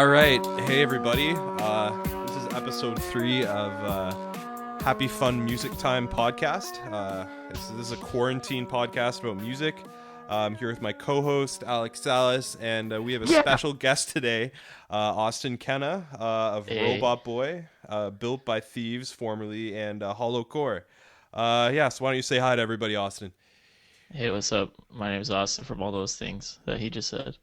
All right. Hey, everybody. This is episode 3 of Happy Fun Music Time podcast. This is a quarantine podcast about music. I'm here with my co-host, Alex Salas, and we have a special guest today, Austin Kennah of Robot Boy, Built by Thieves formerly, and Hollow Core. So why don't you say hi to everybody, Austin? Hey, what's up? My name is Austin from all those things that he just said.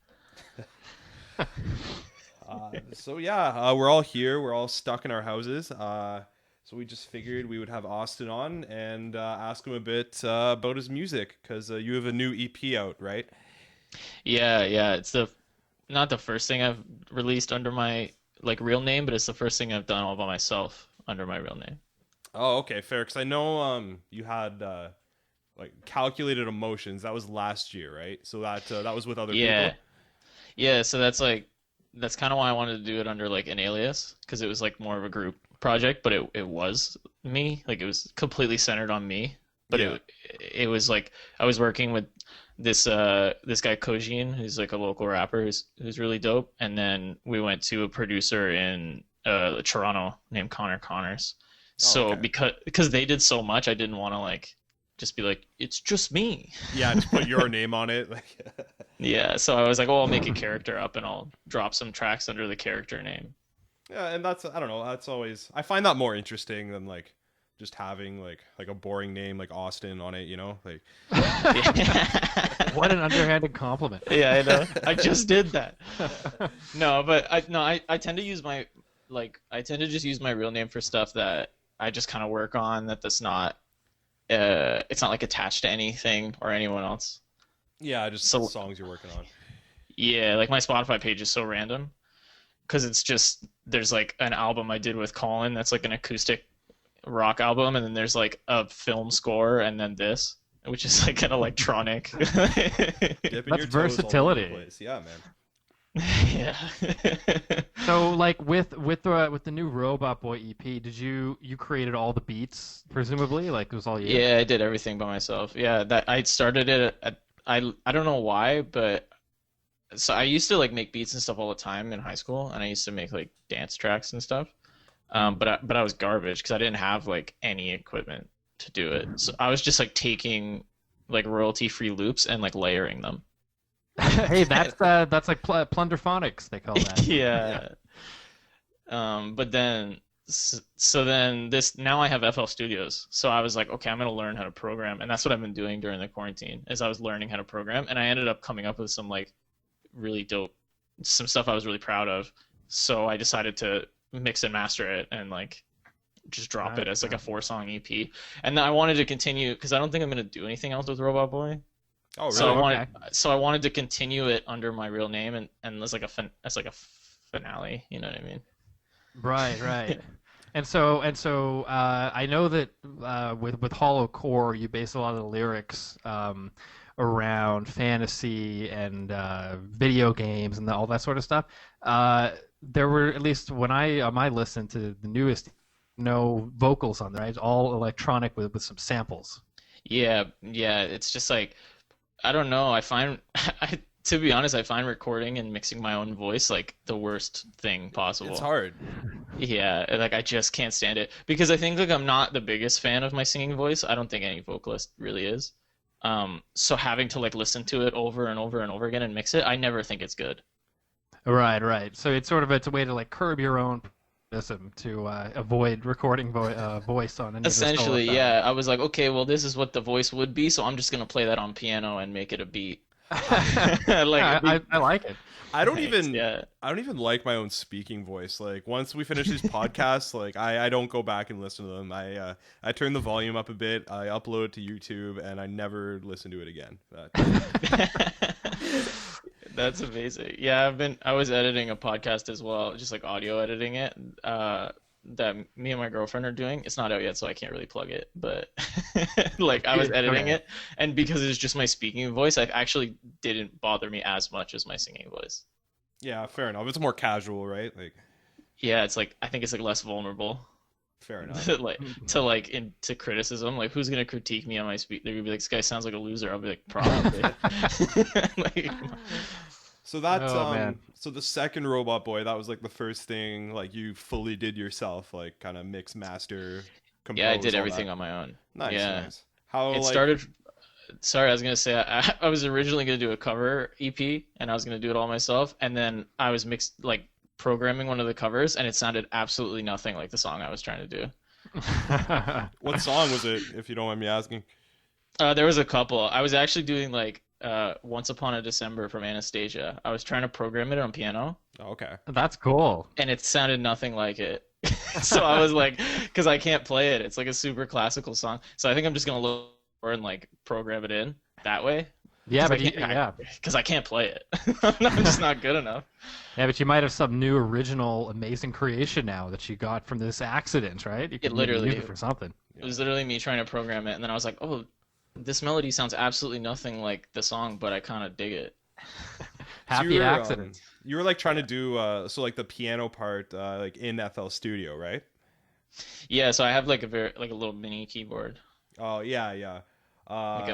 We're all here. We're all stuck in our houses. So we just figured we would have Austin on and ask him a bit about his music, because you have a new EP out, right? Yeah. It's not the first thing I've released under my real name, but it's the first thing I've done all by myself under my real name. Oh, okay, fair. Because I know you had Calculated Emotions. That was last year, right? So that was with other people. Yeah. So that's kind of why I wanted to do it under an alias, because it was more of a group project, but it was me. It was completely centered on me. But it was I was working with this guy Kojin, who's a local rapper who's really dope, and then we went to a producer in Toronto named Connor Connors. So because they did so much, I didn't want to just be it's just me. Yeah, just put your name on it. Yeah, so I was I'll make a character up and I'll drop some tracks under the character name. Yeah, and that's, I don't know, that's always, I find that more interesting than just having a boring name like Austin on it, you know? What an underhanded compliment. Yeah, I know. I just did that. No, but I tend to use my just use my real name for stuff that I just kind of work on that's not it's not attached to anything or anyone else. Yeah, just songs you're working on. Yeah, my Spotify page is so random because it's just, there's an album I did with Colin that's an acoustic rock album, and then there's a film score, and then this, which is an electronic. That's versatility. Yeah, man. Yeah. So with the new Robot Boy EP, did you created all the beats, presumably? It was all you? Yeah, I did everything by myself. Yeah, that I started it I don't know why, but so I used to make beats and stuff all the time in high school, and I used to make dance tracks and stuff. But I was garbage because I didn't have any equipment to do it. So I was just taking royalty-free loops and layering them. Hey, that's plunderphonics, they call that. Yeah. But then now I have FL Studios. So I was okay, I'm going to learn how to program. And that's what I've been doing during the quarantine, is I was learning how to program. And I ended up coming up with some really dope, some stuff I was really proud of. So I decided to mix and master it and just drop it as a 4-song EP. And then I wanted to continue, because I don't think I'm going to do anything else with Robot Boy. Oh, really? So I wanted to continue it under my real name and as a finale, you know what I mean? Right. And so I know that with Hollow Core, you base a lot of the lyrics around fantasy and video games and all that sort of stuff. There were, at least when I listened to the newest, no vocals on there, right? It's all electronic with some samples. Yeah. It's just I don't know. To be honest, I find recording and mixing my own voice the worst thing possible. It's hard. Yeah, I just can't stand it because I think I'm not the biggest fan of my singing voice. I don't think any vocalist really is. So having to listen to it over and over and over again and mix it, I never think it's good. Right. So it's a way to curb your own to avoid recording voice on any essentially. Yeah, I was okay, well, this is what the voice would be, so I'm just gonna play that on piano and make it a beat. I like it. I don't even like my own speaking voice. Once we finish these podcasts, I don't go back and listen to them. I turn the volume up a bit, I upload it to YouTube, and I never listen to it again. That's amazing. Yeah, I was editing a podcast as well, just audio editing it, that me and my girlfriend are doing. It's not out yet, so I can't really plug it, but I was editing it, and because it's just my speaking voice, it actually didn't bother me as much as my singing voice. Yeah, fair enough. It's more casual, right? Yeah, it's I think it's less vulnerable. Fair enough. to criticism, who's gonna critique me on my speech? They're gonna be this guy sounds like a loser. I'll be probably. So that's man. so the second Robot Boy, that was like the first thing like you fully did yourself, like kind of mix, master, compose. Yeah, I did all everything that. on my own. Nice, Yeah. nice. How It like started. Sorry, I was gonna say I was originally gonna do a cover EP, and I was gonna do it all myself, and then I was programming one of the covers, and it sounded absolutely nothing like the song I was trying to do. what song was it, if you don't mind me asking? There was a couple. I was actually doing like Once Upon a December from Anastasia. I was trying to program it on piano, Oh, okay. That's cool. and it sounded nothing like it. So I was like, because I can't play it. It's like a super classical song. So I think I'm just gonna look for and like program it in that way. Yeah, but yeah, because I can't play it. I'm just not good enough. yeah, but you might have some new original amazing creation now that you got from this accident, right? You can maybe literally- use it for something. It was literally me trying to program it, and then I was like, oh, this melody sounds absolutely nothing like the song, but I kind of dig it. Happy you were, accidents. You were like trying to do so like the piano part like in FL Studio, right? Yeah, so I have like a little mini keyboard, Oh yeah, yeah. like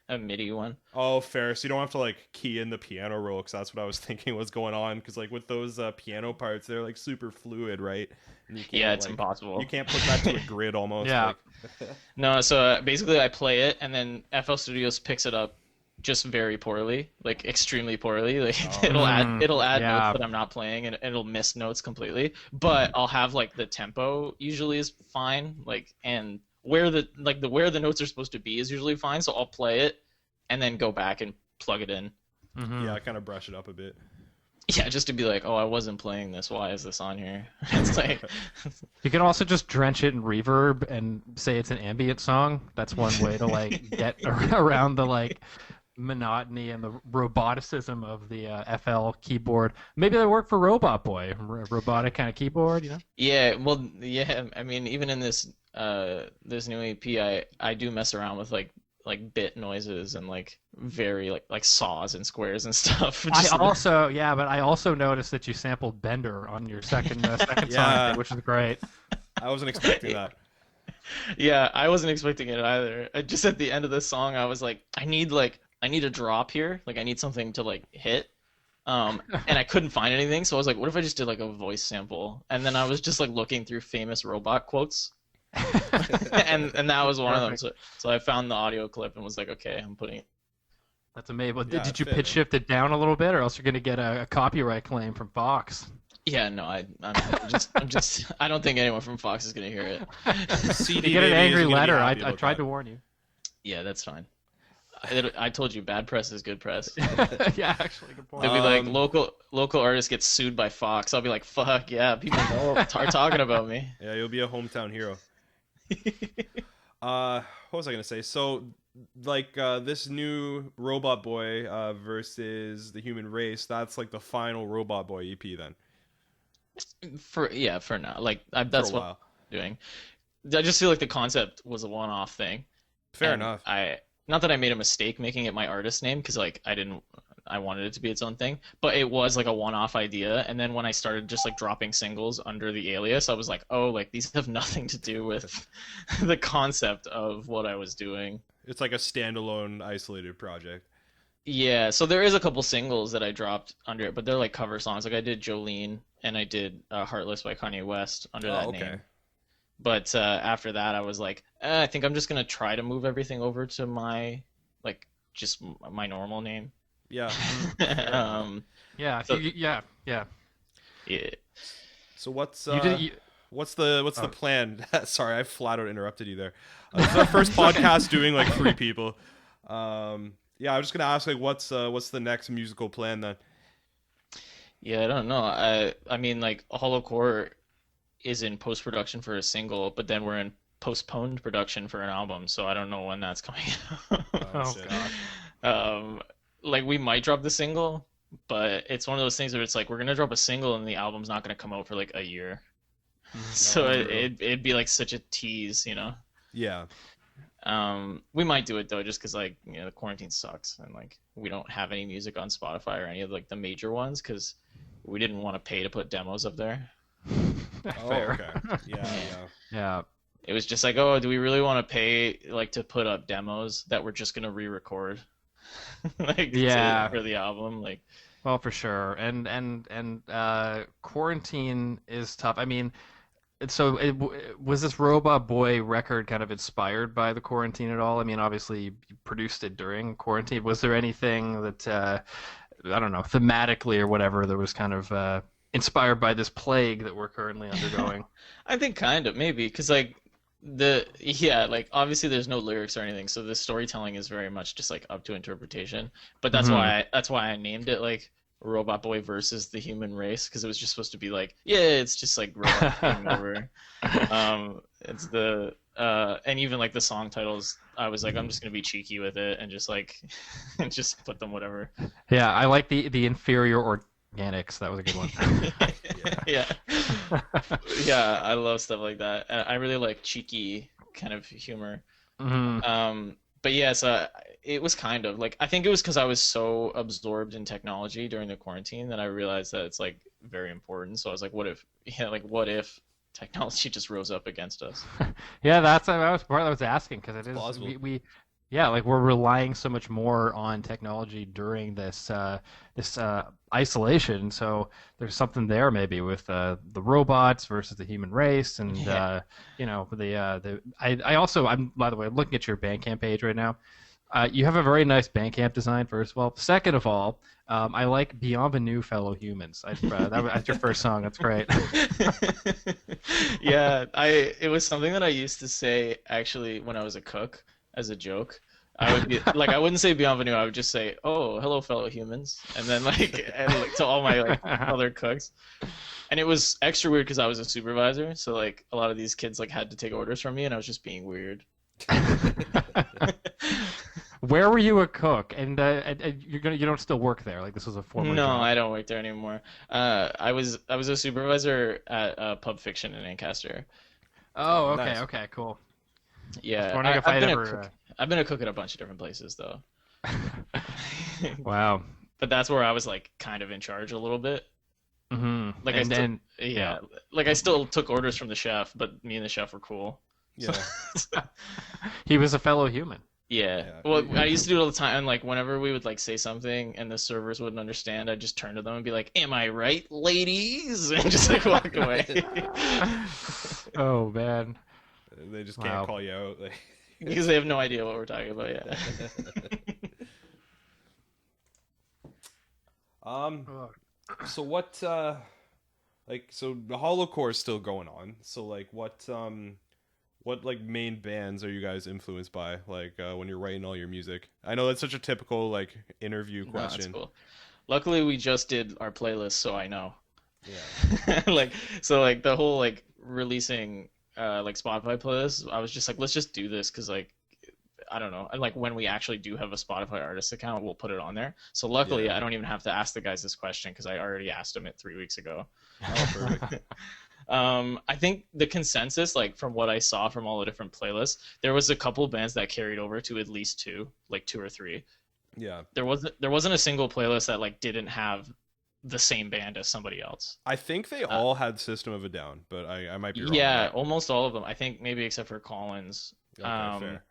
a MIDI one. Oh, fair. So you don't have to like key in the piano roll, because that's what I was thinking was going on. Because like with those piano parts, they're like super fluid, right? And you can't, Yeah, it's like, impossible. You can't put that to a grid almost. Yeah. Like... No, so basically I play it, and then FL Studios picks it up just very poorly, like extremely poorly. Like Oh. it'll add Yeah. notes that I'm not playing, and it'll miss notes completely. But I'll have like the tempo usually is fine, like, and where the notes are supposed to be is usually fine. So I'll play it and then go back and plug it in. Mhm. Yeah, kind of brush it up a bit. Yeah, just to be like, oh, I wasn't playing this. Why is this on here? It's like, You can also just drench it in reverb and say it's an ambient song. That's one way to like get around the like monotony and the roboticism of the FL keyboard. Maybe that work for Robot Boy, robotic kind of keyboard, you know? yeah, well, yeah. I mean, even in this new EP, I do mess around with like bit noises and like very like saws and squares and stuff. I also noticed that you sampled Bender on your second Yeah. song, which is great. I wasn't expecting that. Yeah, I wasn't expecting it either. Just at the end of this song, I was like, I need a drop here. Like I need something to like hit. And I couldn't find anything, so I was like, what if I just did like a voice sample? And then I was just like looking through famous robot quotes. and that was one of them. So I found the audio clip and was like, okay, I'm putting it. That's amazing. Yeah, Did you fit, pitch man. shift it down a little bit, or else you're going to get a copyright claim from Fox? Yeah, no, I'm just I don't think anyone from Fox is gonna hear it. CD You get an baby angry isn't gonna be letter. happy I about tried that. to warn you. Yeah, that's fine. I told you, bad press is good press. Yeah, actually, good point. They'll be like, local artists get sued by Fox. I'll be like, fuck yeah, people are talking about me. Yeah, you'll be a hometown hero. What was I gonna say? So, like, this new Robot Boy versus the Human Race, that's like the final Robot Boy EP then. For now, like for that's a what while. I'm doing. I just feel like the concept was a one-off thing. Fair And enough. Not that I made a mistake making it my artist name, because like I wanted it to be its own thing, but it was like a one-off idea. And then when I started just like dropping singles under the alias, I was like, oh, like these have nothing to do with the concept of what I was doing. It's like a standalone, isolated project. Yeah, so there is a couple singles that I dropped under it, but they're like cover songs. Like I did Jolene and I did Heartless by Kanye West under that okay. name. But after that, I was like, I think I'm just gonna try to move everything over to my just my normal name. Yeah. Yeah, So- yeah. Yeah. So what's You did. You, what's the plan? Sorry, I flat out interrupted you there. This is our first podcast doing like 3 people. Yeah, I was just gonna ask like what's the next musical plan then? Yeah, I don't know. I mean, like Hollowcore is in post production for a single, but then we're in postponed production for an album, so I don't know when that's coming out. oh shit. god. Like we might drop the single, but it's one of those things where it's like we're gonna drop a single and the album's not gonna come out for like a year. So true. it'd be like such a tease, you know. Yeah. We might do it though, just because like the quarantine sucks and like we don't have any music on Spotify or any of like the major ones because we didn't want to pay to put demos up there. Fair. Okay. Yeah. Yeah. It was just like, oh, do we really want to pay like to put up demos that we're just gonna re-record, like Yeah. for the album? Like, Well, for sure. And quarantine is tough. I mean, so was this Robot Boy record kind of inspired by the quarantine at all? I mean, obviously you produced it during quarantine. Was there anything that I don't know, thematically or whatever, that was kind of inspired by this plague that we're currently undergoing? I think kind of maybe because like like obviously there's no lyrics or anything, so the storytelling is very much just like up to interpretation. But that's why I named it like Robot Boy versus the human race, because it was just supposed to be like, yeah, it's just like robot taking over. It's the and even like the song titles, I was like, I'm just gonna be cheeky with it and just like and just put them whatever. Yeah, I like the inferior organics. That was a good one. Yeah. Yeah, I love stuff like that. I really like cheeky kind of humor. But yeah, so it was kind of like, I think it was because I was so absorbed in technology during the quarantine that I realized that it's like very important. So I was like, what if technology just rose up against us? Yeah, that was part I was asking, because it is Plausible. we yeah, like we're relying so much more on technology during this isolation. So there's something there maybe with the robots versus the human race, and you know, I also, I'm, by the way, looking at your Bandcamp page right now. You have a very nice Bandcamp design, first of all. Second of all, I like Bienvenue, Fellow Humans. That's your first song. That's great. Yeah, it was something that I used to say actually when I was a cook as a joke. I would be like, I wouldn't say Bienvenue, I would just say, oh, hello, fellow humans, and then like to all my like other cooks. And it was extra weird because I was a supervisor, so like a lot of these kids like had to take orders from me, and I was just being weird. Where were you a cook? And you don't still work there? Like, this was a former No, job? I don't work there anymore. I was a supervisor at Pub Fiction in Ancaster. Oh, okay, Nice. okay, cool. Yeah, wondering if I'd ever, I've been a cook at a bunch of different places though. Wow. But that's where I was like kind of in charge a little bit. Mm-hmm. Like like I still took orders from the chef, but me and the chef were cool. Yeah. He was a fellow human. Yeah. Yeah. Well, I used to do it all the time. And like whenever we would like say something and the servers wouldn't understand, I'd just turn to them and be like, "Am I right, ladies?" And just like walk away. Oh man. They just can't call you out. Like... Because they have no idea what we're talking about. Yeah. So what? Like, so the Hollowcore is still going on. So like, what like main bands are you guys influenced by? Like when you're writing all your music. I know that's such a typical like interview No, that's question. cool. Luckily, we just did our playlist, so I know. Yeah. Like, so like the whole like releasing like Spotify playlist, I was just like, let's just do this because like I don't know, and like when we actually do have a Spotify artist account, we'll put it on there. So luckily, Yeah. I don't even have to ask the guys this question because I already asked them it 3 weeks ago. Oh, perfect. I think the consensus, like from what I saw from all the different playlists, there was a couple bands that carried over to at least two or three. Yeah. There wasn't a single playlist that like didn't have the same band as somebody else. I think they all had System of a Down, but I might be wrong. Yeah, almost all of them. I think maybe except for Collins. Okay, fair.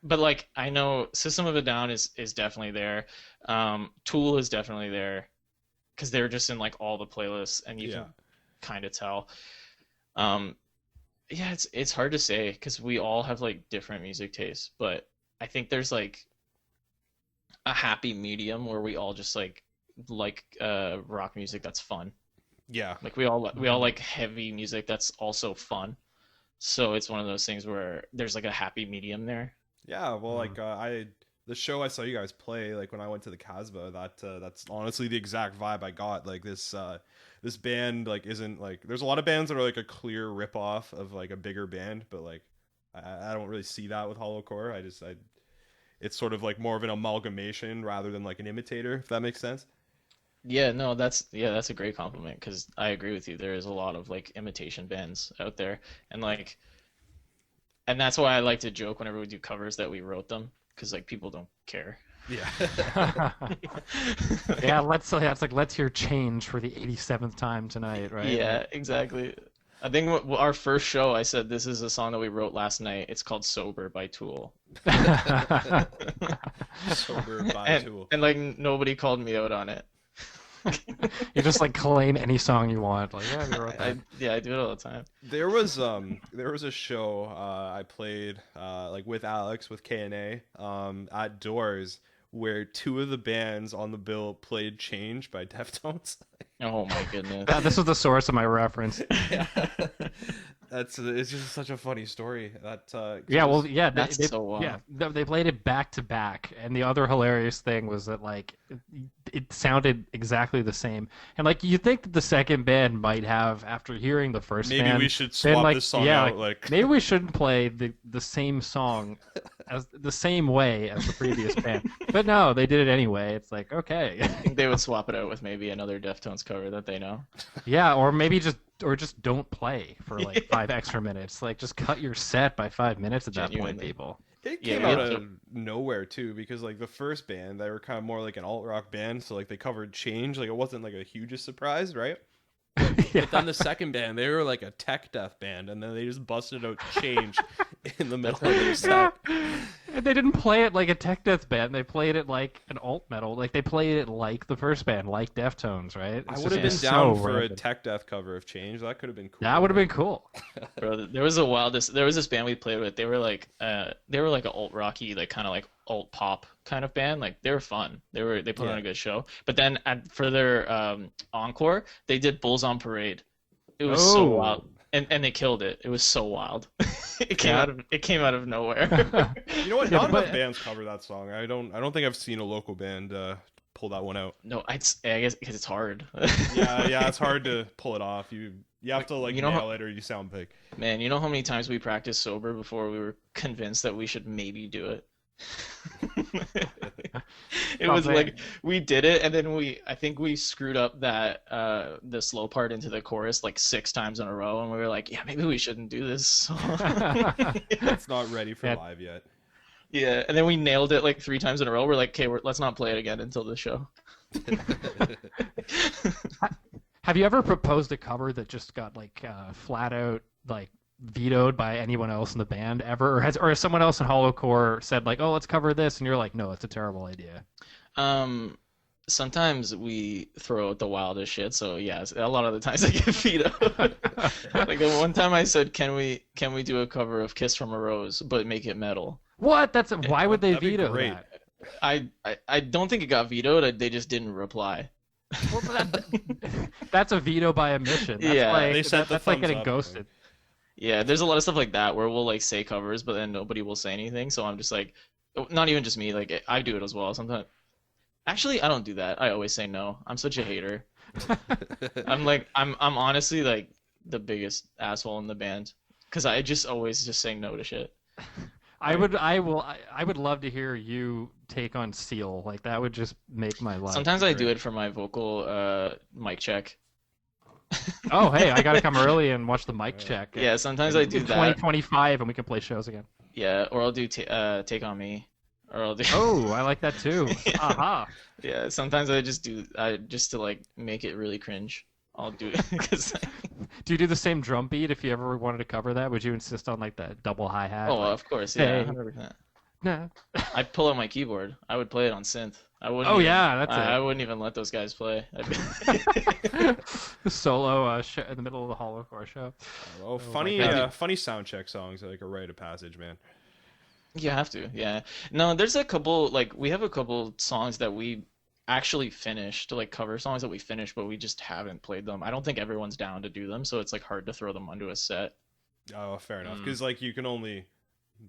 But like I know System of a Down is definitely there. Tool is definitely there because they're just in like all the playlists, and you can kind of tell. Yeah, it's hard to say because we all have like different music tastes, but I think there's like a happy medium where we all just like rock music that's fun. Yeah. Like we all like heavy music that's also fun. So it's one of those things where there's like a happy medium there. Yeah, well, like the show I saw you guys play, like when I went to the Casbah, that's honestly the exact vibe I got. Like this band like isn't like, there's a lot of bands that are like a clear ripoff of like a bigger band, but like I don't really see that with Hollowcore. It's sort of like more of an amalgamation rather than like an imitator, if that makes sense. Yeah, no, that's a great compliment because I agree with you. There is a lot of like imitation bands out there, and that's why I like to joke whenever we do covers that we wrote them because like people don't care. Yeah. Yeah, let's hear Change for the 87th time tonight, right? Yeah, exactly. I think our first show, I said this is a song that we wrote last night. It's called "Sober" by Tool. Sober by Tool. And like nobody called me out on it. You just like claim any song you want. Like, yeah, we wrote that. I do it all the time. There was a show I played like with Alex with KNA at Doors where two of the bands on the bill played Change by Deftones. Oh my goodness. This was the source of my reference. Yeah. It's just such a funny story. That's so wild. Yeah, they played it back to back, and the other hilarious thing was that like it sounded exactly the same, and like you think that the second band might have, after hearing the first maybe band, we should swap this song out. Like maybe we shouldn't play the same song as the same way as the previous band, but no, they did it anyway. It's like, okay. I think they would swap it out with maybe another Deftones cover that they know. Yeah, or maybe just don't play for like 5 extra minutes. Like, just cut your set by 5 minutes at that point, people. It came out of nowhere too, because like the first band, they were kind of more like an alt rock band, so like they covered Change. Like it wasn't like a hugest surprise, right? But then the second band, they were like a tech death band, and then they just busted out Change in the middle of their set. And they didn't play it like a tech death band. They played it like an alt metal. Like they played it like the first band, like Deftones, right? I would have been down for a tech death cover of Change. That could have been cool. That would have been cool. Bro, there was this band we played with. They were like an alt rocky, like kind of like alt pop kind of band. Like they were fun. They put on a good show. But then for their encore, they did Bulls on Parade. It was so wild. And they killed it. It was so wild. It came out of nowhere. You know what? Not enough bands cover that song. I don't think I've seen a local band pull that one out. No, I guess because it's hard. yeah, it's hard to pull it off. You have to like nail it or you sound big. Man, you know how many times we practiced sober before we were convinced that we should maybe do it? It was like we did it, and then I think we screwed up that the slow part into the chorus like 6 times in a row, and we were like, yeah, maybe we shouldn't do this song. It's not ready for live yet. Yeah, and then we nailed it like 3 times in a row. We're like, okay, let's not play it again until the show. Have you ever proposed a cover that just got like flat out like vetoed by anyone else in the band ever, or has someone else in Hollowcore said like, oh, let's cover this, and you're like, no, it's a terrible idea? Sometimes we throw out the wildest shit, so yes, a lot of the times I get vetoed. Like one time I said, can we do a cover of Kiss from a Rose but make it metal? What? Why would they veto that? I don't think it got vetoed. They just didn't reply. Well, that's a veto by omission. That's that's like getting ghosted. Yeah, there's a lot of stuff like that where we'll like say covers, but then nobody will say anything. So I'm just like, not even just me. Like I do it as well sometimes. Actually, I don't do that. I always say no. I'm such a hater. I'm honestly like the biggest asshole in the band because I just always just say no to shit. I would love to hear you take on Seal. Like that would just make my life. Sometimes I do it for my vocal mic check. Oh, hey, I gotta come early and watch the mic check. Yeah, sometimes I do that. 2025 and we can play shows again. Yeah, or I'll do Take On Me, or I'll do. Oh, I like that too. Yeah. Aha. Yeah, sometimes I just to like make it really cringe. I'll do it because. Do you do the same drum beat if you ever wanted to cover that? Would you insist on like that double hi hat? Oh, of course, yeah, 100%. No. I'd pull out my keyboard. I would play it on synth. I wouldn't. Oh yeah, that's it. I wouldn't even let those guys play. Solo show in the middle of the Hollowcore show. Oh, funny sound check songs are like a rite of passage, man. You have to, yeah. No, there's a couple we have a couple songs that we actually finished, like cover songs that we finished, but we just haven't played them. I don't think everyone's down to do them, so it's like hard to throw them onto a set. Oh, fair enough. Because like you can only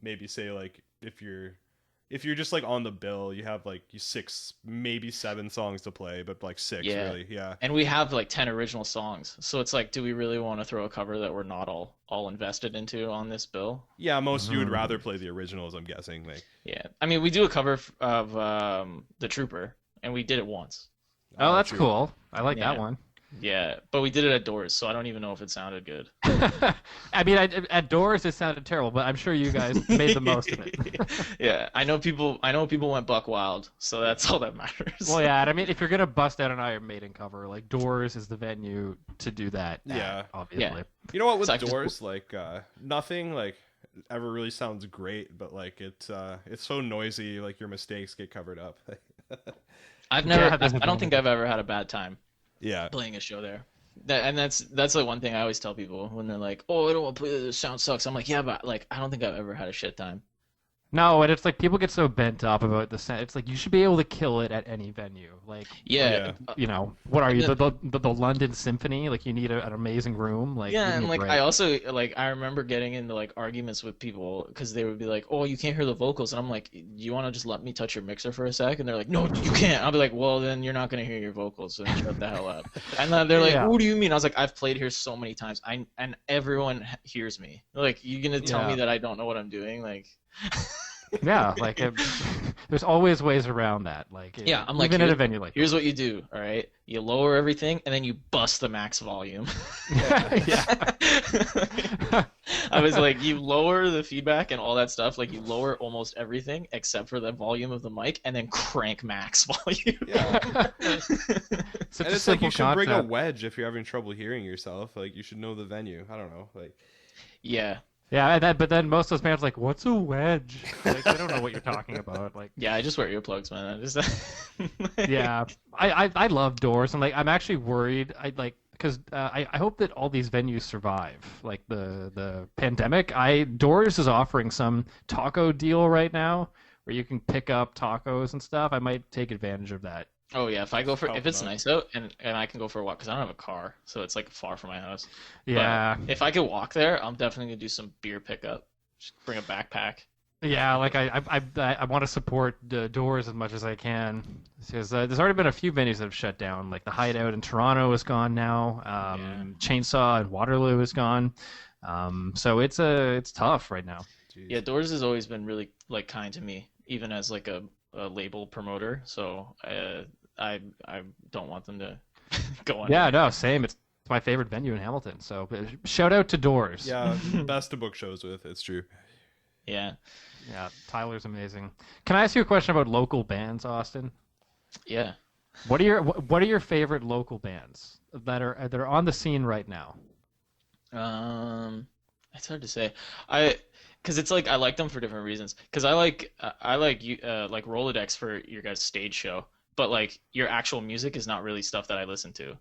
maybe say like if you're just like on the bill, you have like 6, maybe 7 songs to play, but like 6 really, yeah. And we have like 10 original songs, so it's like, do we really want to throw a cover that we're not all invested into on this bill? Yeah, most of you would rather play the originals, I'm guessing. Like, yeah, I mean, we do a cover of The Trooper, and we did it once. Oh, that's cool. I like that one. Yeah, but we did it at Doors, so I don't even know if it sounded good. I mean, at Doors it sounded terrible, but I'm sure you guys made the most of it. Yeah, I know people went buck wild, so that's all that matters. Well, yeah, and I mean, if you're gonna bust out an Iron Maiden cover, like Doors is the venue to do that. Yeah, obviously. Yeah. You know what? With Doors, like nothing like ever really sounds great, but like it's so noisy, like your mistakes get covered up. I don't think I've ever had a bad time. Yeah. playing a show there. That's like one thing I always tell people when they're like, "Oh, I don't want to play this. Sound sucks." I'm like, "Yeah, but like I don't think I've ever had a shit time." No, and it's like people get so bent up about the sound. It's like you should be able to kill it at any venue. Like, Yeah. you know, what are you, the London Symphony? Like, you need an amazing room. Like, Yeah, give me and a like break. I also like I remember getting into like arguments with people because they would be like, "Oh, you can't hear the vocals," and I'm like, "You want to just let me touch your mixer for a sec?" And they're like, "No, you can't." I'll be like, "Well, then you're not gonna hear your vocals, so shut the hell up." And then they're like, Yeah. "What do you mean?" I was like, "I've played here so many times, and everyone hears me. Like, you gonna tell me Yeah. that I don't know what I'm doing?" Like, Yeah, like there's always ways around that. Like, yeah, I'm like, even at a venue like here's what you do, all right? You lower everything, and then you bust the max volume. yeah. I was like, you lower the feedback and all that stuff. Like, you lower almost everything except for the volume of the mic, and then crank max volume. Yeah. Such And a it's like simple you should bring a concept. wedge if you're having trouble hearing yourself. Like you should know the venue. I don't know. Like Yeah. Yeah, but then most of those bands are like, "What's a wedge?" Like, they don't know what you're talking about. Like, Yeah, I just wear earplugs, man. I just yeah, I love Doors, and like I'm actually worried. I like because I hope that all these venues survive. Like the pandemic, Doors is offering some taco deal right now where you can pick up tacos and stuff. I might take advantage of that. Oh yeah, if it's no. nice out and I can go for a walk because I don't have a car, so it's like far from my house. Yeah, But if I could walk there, I'm definitely gonna do some beer pickup. Just bring a backpack. yeah. Like I want to support the Doors as much as I can because there's already been a few venues that have shut down. Like the Hideout in Toronto is gone now. Yeah. Chainsaw in Waterloo is gone. So it's tough right now. Jeez. Yeah, Doors has always been really like kind to me, even as like a label promoter. So I don't want them to go on. Yeah, no, same. It's my favorite venue in Hamilton. So shout out to Doors. Yeah, best to book shows with. It's true. Yeah. Yeah, Tyler's amazing. Can I ask you a question about local bands, Austin? Yeah. What are your favorite local bands that are on the scene right now? It's hard to say. Because it's like I like them for different reasons. Because I like you like Rolodex for your guys' stage show, but like your actual music is not really stuff that I listen to.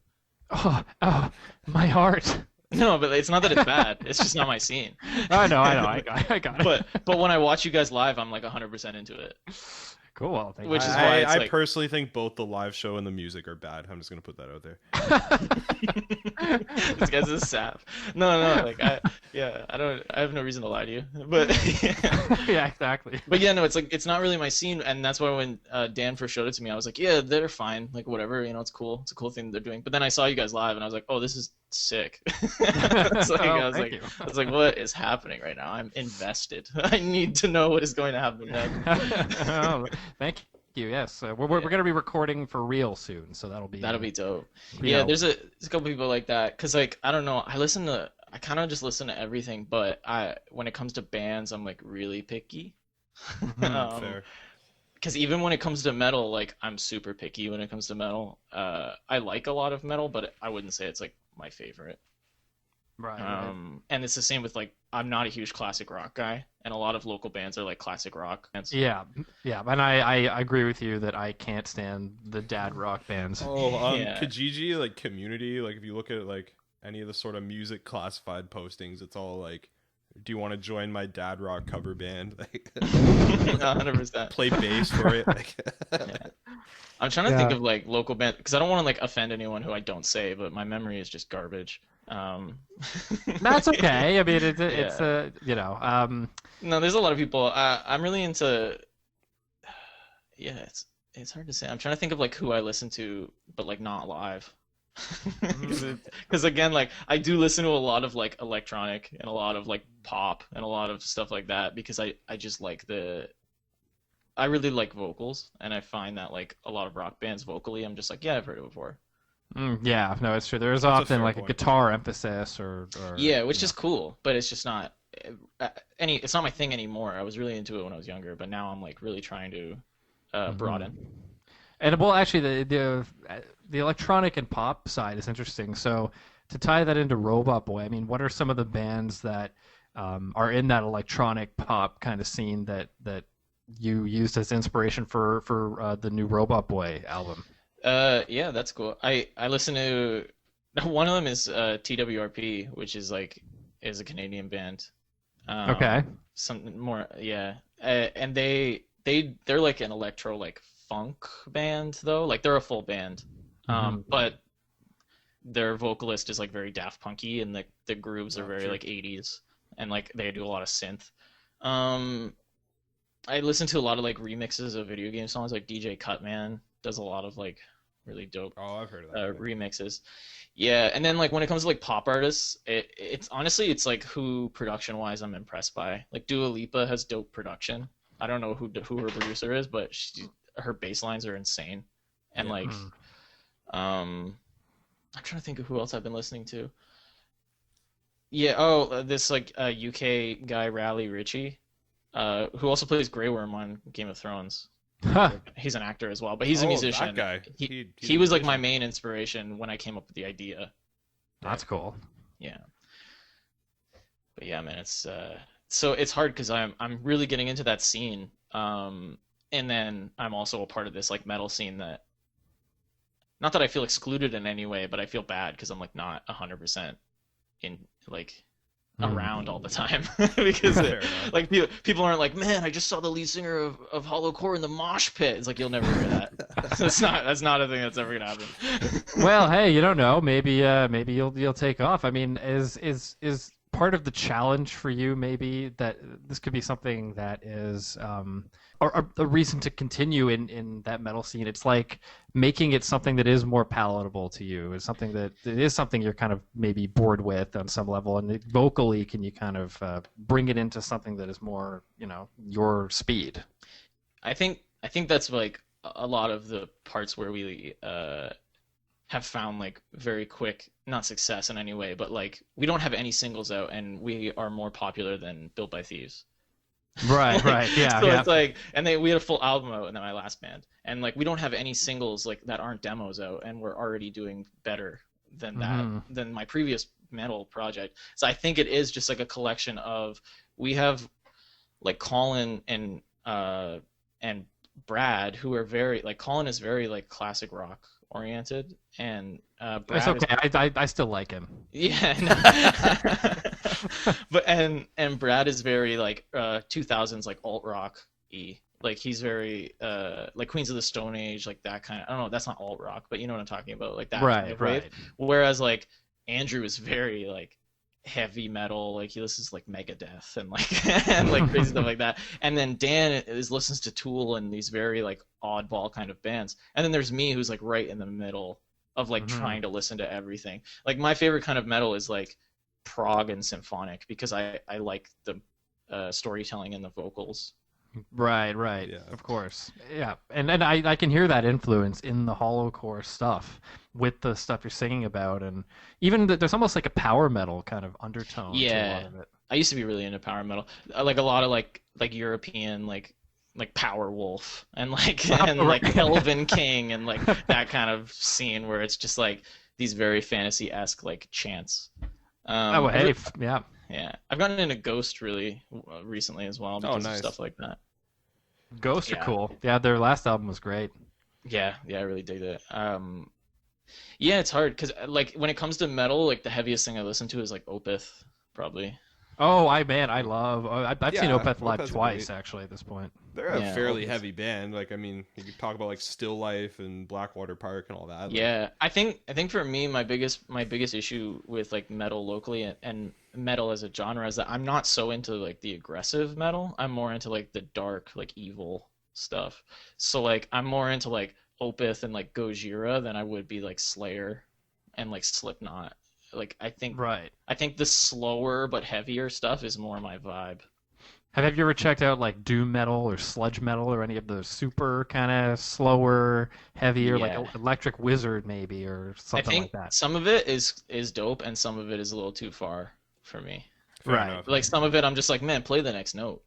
Oh, my heart. No, but it's not that it's bad. It's just not my scene. I know. I got it. But when I watch you guys live, I'm like 100% into it. Cool. Well, thank Which you. is why it's I like- personally think both the live show and the music are bad. I'm just gonna put that out there. This guy's a sap. No, like I have no reason to lie to you. But Yeah, exactly. But yeah, no, it's like it's not really my scene, and that's why when Dan first showed it to me, I was like, yeah, they're fine, like whatever, it's cool, it's a cool thing that they're doing. But then I saw you guys live, and I was like, oh, this is sick. It's like, Oh, I was thank like, you. I was like, what is happening right now? I'm invested. I need to know what is going to happen next. Oh, thank you. Yes, we're going to be recording for real soon, so that'll be dope. you Yeah, know. there's a couple people like that, cause like I don't know, I kind of just listen to everything, but when it comes to bands, I'm like really picky. Fair. Because even when it comes to metal, like I'm super picky when it comes to metal. I like a lot of metal, but I wouldn't say it's like my favorite. right. And it's the same with like I'm not a huge classic rock guy, and a lot of local bands are like classic rock bands. Yeah, and I agree with you that I can't stand the dad rock bands. Oh, Yeah. Kijiji, like Community, like if you look at like any of the sort of music classified postings, it's all like, do you want to join my dad rock cover band? Like 100%. play bass for it. Like, I'm trying to think Yeah. of like local band because I don't want to like offend anyone who I don't say, but my memory is just garbage. That's okay. I mean, it's Yeah. No, there's a lot of people. I'm really into. Yeah, it's hard to say. I'm trying to think of like who I listen to, but like not live. Because again, like I do listen to a lot of like electronic and a lot of like pop and a lot of stuff like that because I just like I really like vocals, and I find that like a lot of rock bands vocally, I'm just like, yeah, I've heard it before. Yeah, no, it's true. There's That's a often fair like point. a guitar emphasis or Yeah, which you is cool, but it's just not it's not my thing anymore. I was really into it when I was younger, but now I'm like really trying to broaden. And well, actually, the electronic and pop side is interesting. So to tie that into Robot Boy, I mean, what are some of the bands that are in that electronic pop kind of scene that you used as inspiration for the new Robot Boy album? Yeah, that's cool. I listen to one of them is TWRP, which is a Canadian band. Okay. Something more, yeah. And they're like an electro like funk band though. Like they're a full band. But their vocalist is like very Daft Punky, and the grooves are very like 80s, and like they do a lot of synth. I listen to a lot of like remixes of video game songs. Like DJ Cutman does a lot of like really dope I've heard of that. remixes. Yeah, and then like when it comes to like pop artists, it's honestly it's like who production wise I'm impressed by. Like Dua Lipa has dope production. I don't know who her producer is, but her bass lines are insane. And like, I'm trying to think of who else I've been listening to. Yeah, this like UK guy Raleigh Ritchie, who also plays Grey Worm on Game of Thrones. He's an actor as well, but he's a musician. That guy. He was like my main inspiration when I came up with the idea. That's cool. Yeah. But yeah, man, it's so it's hard because I'm really getting into that scene. And then I'm also a part of this like metal scene that, not that I feel excluded in any way, but I feel bad because I'm like not 100% in like around all the time because like people aren't like, man, I just saw the lead singer of Hollow Core in the mosh pit. It's like, you'll never hear that. that's not a thing that's ever gonna happen. Well, hey, you don't know. Maybe you'll take off. I mean, is part of the challenge for you maybe that this could be something that is or a reason to continue in that metal scene? It's like making it something that is more palatable to you. It's something that it is something you're kind of maybe bored with on some level, and vocally can you kind of bring it into something that is more, your speed? I think that's like a lot of the parts where we have found like very quick, not success in any way, but like we don't have any singles out and we are more popular than Built by Thieves. Right, right, yeah. So yeah. it's like, and we had a full album out in my last band, and like we don't have any singles like that aren't demos out, and we're already doing better than that than my previous metal project. So I think it is just like a collection of, we have like Colin and Brad, who are very like, Colin is very like classic rock oriented, and Brad it's okay. I still like him. Yeah. But and Brad is very like 2000s like alt rock y. Like he's very like Queens of the Stone Age, like that kind of, I don't know, that's not alt rock, but you know what I'm talking about, like that kind of wave. Whereas like Andrew is very like heavy metal, like he listens to like Megadeth and like and like crazy stuff like that. And then Dan listens to Tool and these very like oddball kind of bands. And then there's me, who's like right in the middle of like trying to listen to everything. Like my favorite kind of metal is like prog and symphonic, because I like the storytelling and the vocals. Right, yeah. Of course. Yeah. And I can hear that influence in the hollowcore stuff with the stuff you're singing about, and even there's almost like a power metal kind of undertone to a lot of it. I used to be really into power metal. Like a lot of like European like Power Wolf and like Elven King and like that kind of scene where it's just like these very fantasy-esque like chants. Yeah. Yeah, I've gotten into Ghost really recently as well because of stuff like that. Ghost are cool. Yeah, their last album was great. Yeah, I really dig it. Yeah, it's hard because like when it comes to metal, like the heaviest thing I listen to is like Opeth, probably. Oh, I've seen Opeth live twice actually at this point. They're a fairly heavy band. Like, I mean, you could talk about like Still Life and Blackwater Park and all that. Yeah, I think for me, my biggest issue with like metal locally and metal as a genre is that I'm not so into like the aggressive metal. I'm more into like the dark, like evil stuff. So like I'm more into like Opeth and like Gojira than I would be like Slayer and like Slipknot. Like I think the slower but heavier stuff is more my vibe. Have you ever checked out like doom metal or sludge metal or any of the super kind of slower, heavier, like Electric Wizard maybe or something like that? I think some of it is dope and some of it is a little too far for me. Fair enough. Like some of it I'm just like, man, play the next note.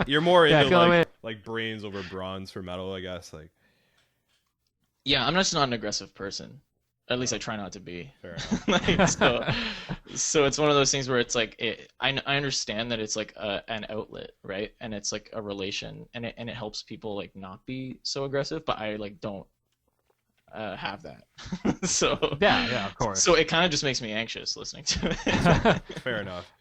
You're more into like brains over bronze for metal, I guess. Like, yeah, I'm just not an aggressive person. At least I try not to be. Fair enough. So it's one of those things where it's like I understand that it's like an outlet, right? And it's like a relation, and it helps people like not be so aggressive. But I like don't have that. So yeah, of course. So it kind of just makes me anxious listening to it. Fair enough.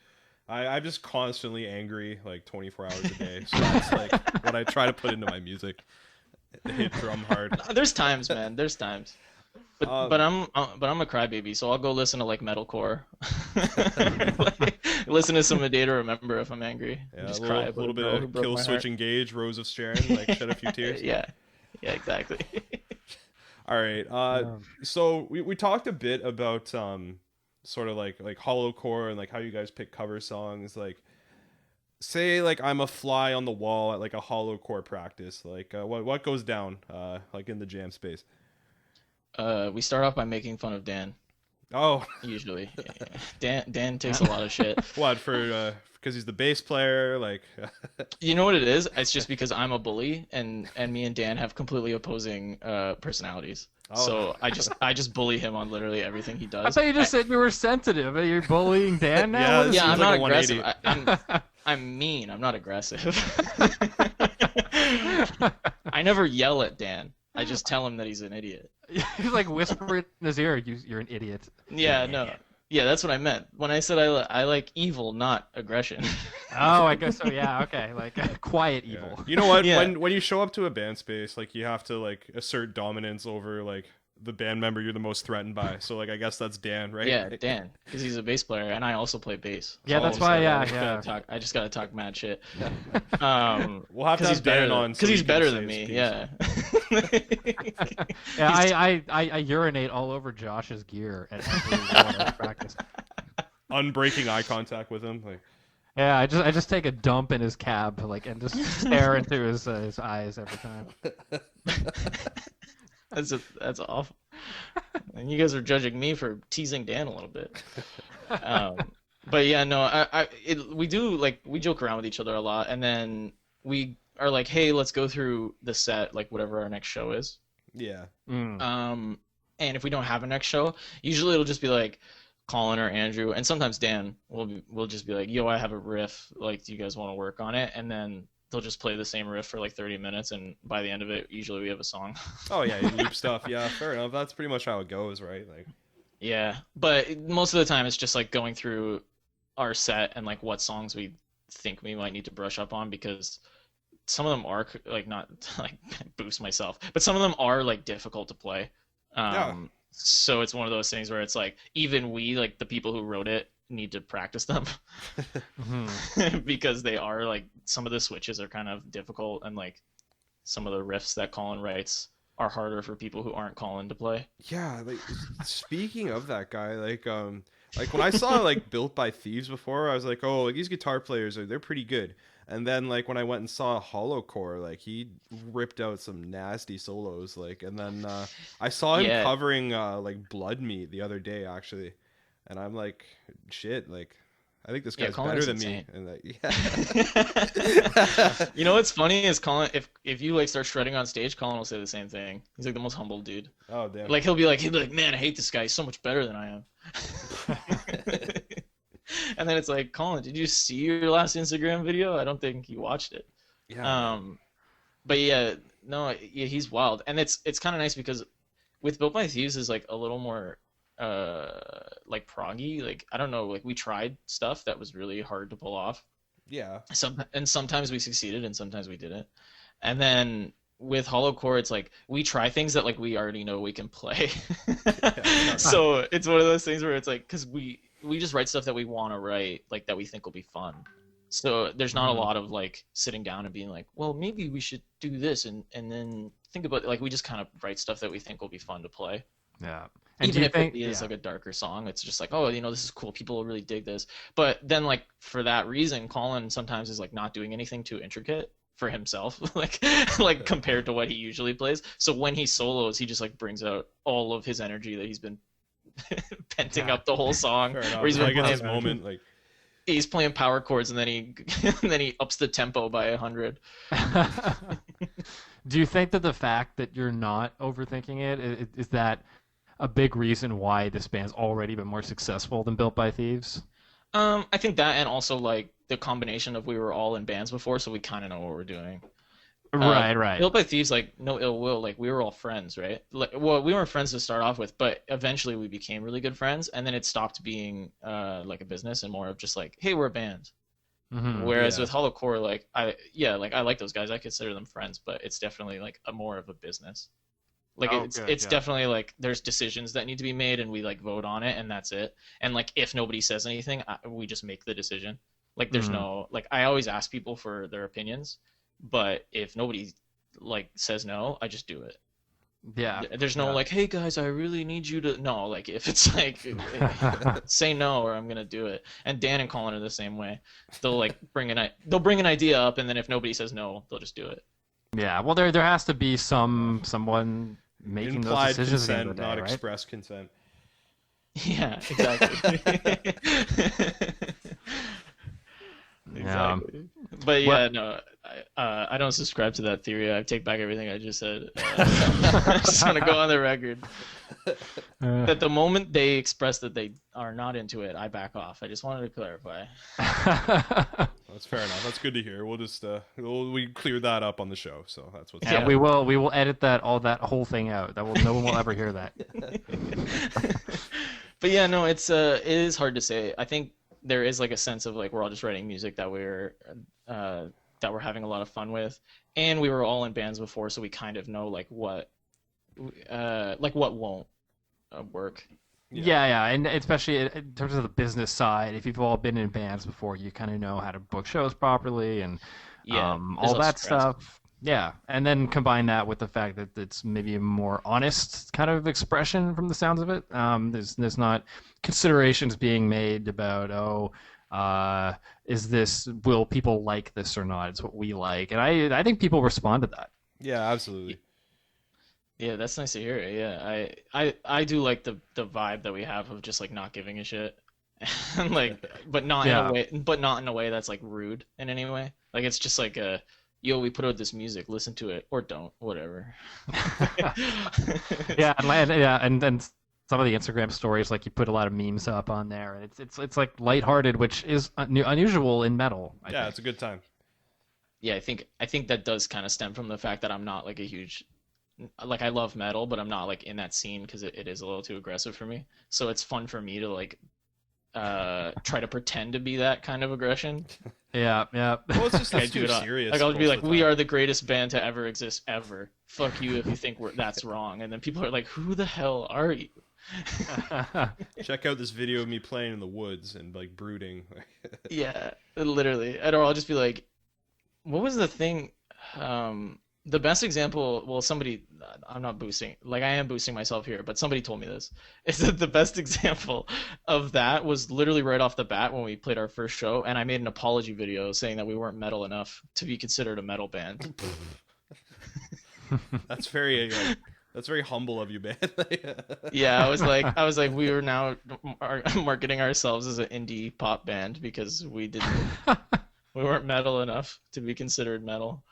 I'm just constantly angry, like 24 hours a day. So that's like what I try to put into my music. Hit drum hard. There's times, man. There's times. But I'm a crybaby, so I'll go listen to like metalcore. Like, listen to some A Day to Remember if I'm angry. Yeah, just a cry little about bit a girl who of broke Kill my Switch heart. Engage, Rose of Sharon, like shed a few tears. Yeah, exactly. All right. So we talked a bit about sort of like hollowcore and like how you guys pick cover songs. Like, say like I'm a fly on the wall at like a hollowcore practice. Like, what goes down like in the jam space? We start off by making fun of Dan. Oh, Usually, Dan takes a lot of shit. what for? Because he's the bass player. Like, You know what it is? It's just because I'm a bully, and me and Dan have completely opposing personalities. Oh. So I just bully him on literally everything he does. I thought you just said you were sensitive. Are you bullying Dan now? Yeah, What is Yeah, seems I'm like not a aggressive. I'm mean. I'm not aggressive. I never yell at Dan. I just tell him that he's an idiot. He's like whispering in his ear, "You're an idiot." Yeah, no. Yeah, that's what I meant. When I said I like evil, not aggression. Oh, I guess so. Yeah, okay, like quiet yeah. evil. You know what? Yeah. When you show up to a band space, like you have to like assert dominance over like the band member you're the most threatened by. So like I guess that's Dan, right? Yeah, Dan, because he's a bass player, and I also play bass. Yeah, that's why. I just gotta talk mad shit. We'll have to he's have Dan better on because so he's he can better say than his me. piece. Yeah. Yeah, I urinate all over Josh's gear at every practice. Unbreaking eye contact with him, like. Yeah, I just take a dump in his cab, like, and just stare into his eyes every time. That's awful. And you guys are judging me for teasing Dan a little bit. But yeah, no, we do like we joke around with each other a lot, and then we are like, hey, let's go through the set, like whatever our next show is. Yeah. And if we don't have a next show, usually it'll just be like Colin or Andrew, and sometimes Dan will just be like, yo, I have a riff, like, do you guys want to work on it? And then they'll just play the same riff for like 30 minutes, and by the end of it, usually we have a song. Oh yeah, you loop stuff. Yeah, fair enough. That's pretty much how it goes, right? Like. Yeah, but most of the time it's just like going through our set and like what songs we think we might need to brush up on, because some of them are like, not like boost myself, but some of them are like difficult to play. Yeah. So it's one of those things where it's like even we, like the people who wrote it, need to practice them because they are like, some of the switches are kind of difficult, and like some of the riffs that Colin writes are harder for people who aren't Colin to play. Yeah, like speaking of that guy, like when I saw like Built by Thieves before, I was like, oh, like these guitar players they're pretty good. And then like when I went and saw Hollowcore, like he ripped out some nasty solos, like, and then I saw him covering like Blood Meat the other day actually, and I'm like, shit, like I think this guy's better than me. And like, yeah. You know what's funny is Colin, if you like start shredding on stage, Colin will say the same thing. He's like the most humble dude. Oh damn. Like he'll be like, man, I hate this guy. He's so much better than I am. And then it's like, Colin, did you see your last Instagram video? I don't think you watched it. Yeah. But yeah, no, yeah, he's wild, and it's kind of nice because with Built by Thieves is like a little more like proggy. Like I don't know, like we tried stuff that was really hard to pull off. Yeah. Sometimes we succeeded and sometimes we didn't. And then with Hollowcore, it's like we try things that like we already know we can play. So it's one of those things where it's like, because we just write stuff that we want to write, like that we think will be fun. So there's not a lot of like sitting down and being like, well, maybe we should do this and then think about it. Like we just kind of write stuff that we think will be fun to play. Yeah. And even if it is like a darker song, it's just like, oh, this is cool. People will really dig this. But then like for that reason, Colin sometimes is like not doing anything too intricate for himself, like compared to what he usually plays. So when he solos, he just like brings out all of his energy that he's been penting up the whole song. Where he's been like his moment, like he's playing power chords and then he ups the tempo by 100. Do you think that the fact that you're not overthinking it is that a big reason why this band's already been more successful than Built by Thieves? I think that, and also like the combination of we were all in bands before, so we kind of know what we're doing. Right. Ill by Thieves, like no ill will, like we were all friends, right? Like, well, we weren't friends to start off with, but eventually we became really good friends, and then it stopped being like a business and more of just like, hey, we're a band. Whereas with Hollowcore, like I like those guys, I consider them friends, but it's definitely like a more of a business. Like it's definitely like there's decisions that need to be made, and we like vote on it, and that's it. And like if nobody says anything, we just make the decision. Like there's no like I always ask people for their opinions, but if nobody like says no, I just do it. Yeah. There's no like, hey guys, I really need you to no. Like if it's like say no or I'm gonna do it. And Dan and Colin are the same way. They'll like bring an idea up, and then if nobody says no, they'll just do it. Yeah. Well, there has to be someone making implied those decisions consent, at the end of the day, not right? express consent. Yeah, exactly. Exactly. But yeah, no, I don't subscribe to that theory. I take back everything I just said. I just want to go on the record that the moment they express that they are not into it, I back off. I just wanted to clarify. That's fair enough. That's good to hear. We'll just we cleared that up on the show, so that's what's Yeah, we will edit that whole thing out. No one will ever hear that. But yeah, no, it is hard to say. I think there is like a sense of like we're all just writing music that we're having a lot of fun with, and we were all in bands before, so we kind of know like what won't work. Yeah, and especially in terms of the business side, if you've all been in bands before, you kind of know how to book shows properly and all that stuff. Yeah, and then combine that with the fact that it's maybe a more honest kind of expression from the sounds of it. There's not considerations being made about will people like this or not? It's what we like, and I think people respond to that. Yeah, absolutely. Yeah, that's nice to hear. Yeah, I do like the vibe that we have of just like not giving a shit, and like, but not in a way that's like rude in any way. Like it's just like we put out this music, listen to it or don't, whatever. and then some of the Instagram stories, like you put a lot of memes up on there, and it's like lighthearted, which is unusual in metal. I think. It's a good time. Yeah, I think that does kind of stem from the fact that I'm not like a huge, like I love metal, but I'm not like in that scene because it is a little too aggressive for me. So it's fun for me to like try to pretend to be that kind of aggression. Yeah. Well, it's just too serious. Like I'll be like, we are the greatest band to ever exist ever. Fuck you if you think that's wrong. And then people are like, who the hell are you? Check out this video of me playing in the woods and like brooding. Yeah, literally. Or I'll just be like, what was the thing? The best example, well, I'm not boosting, like I am boosting myself here, but somebody told me this, is that the best example of that was literally right off the bat when we played our first show, and I made an apology video saying that we weren't metal enough to be considered a metal band. That's very humble of you, man. Yeah, I was like, we are now marketing ourselves as an indie pop band because we weren't metal enough to be considered metal.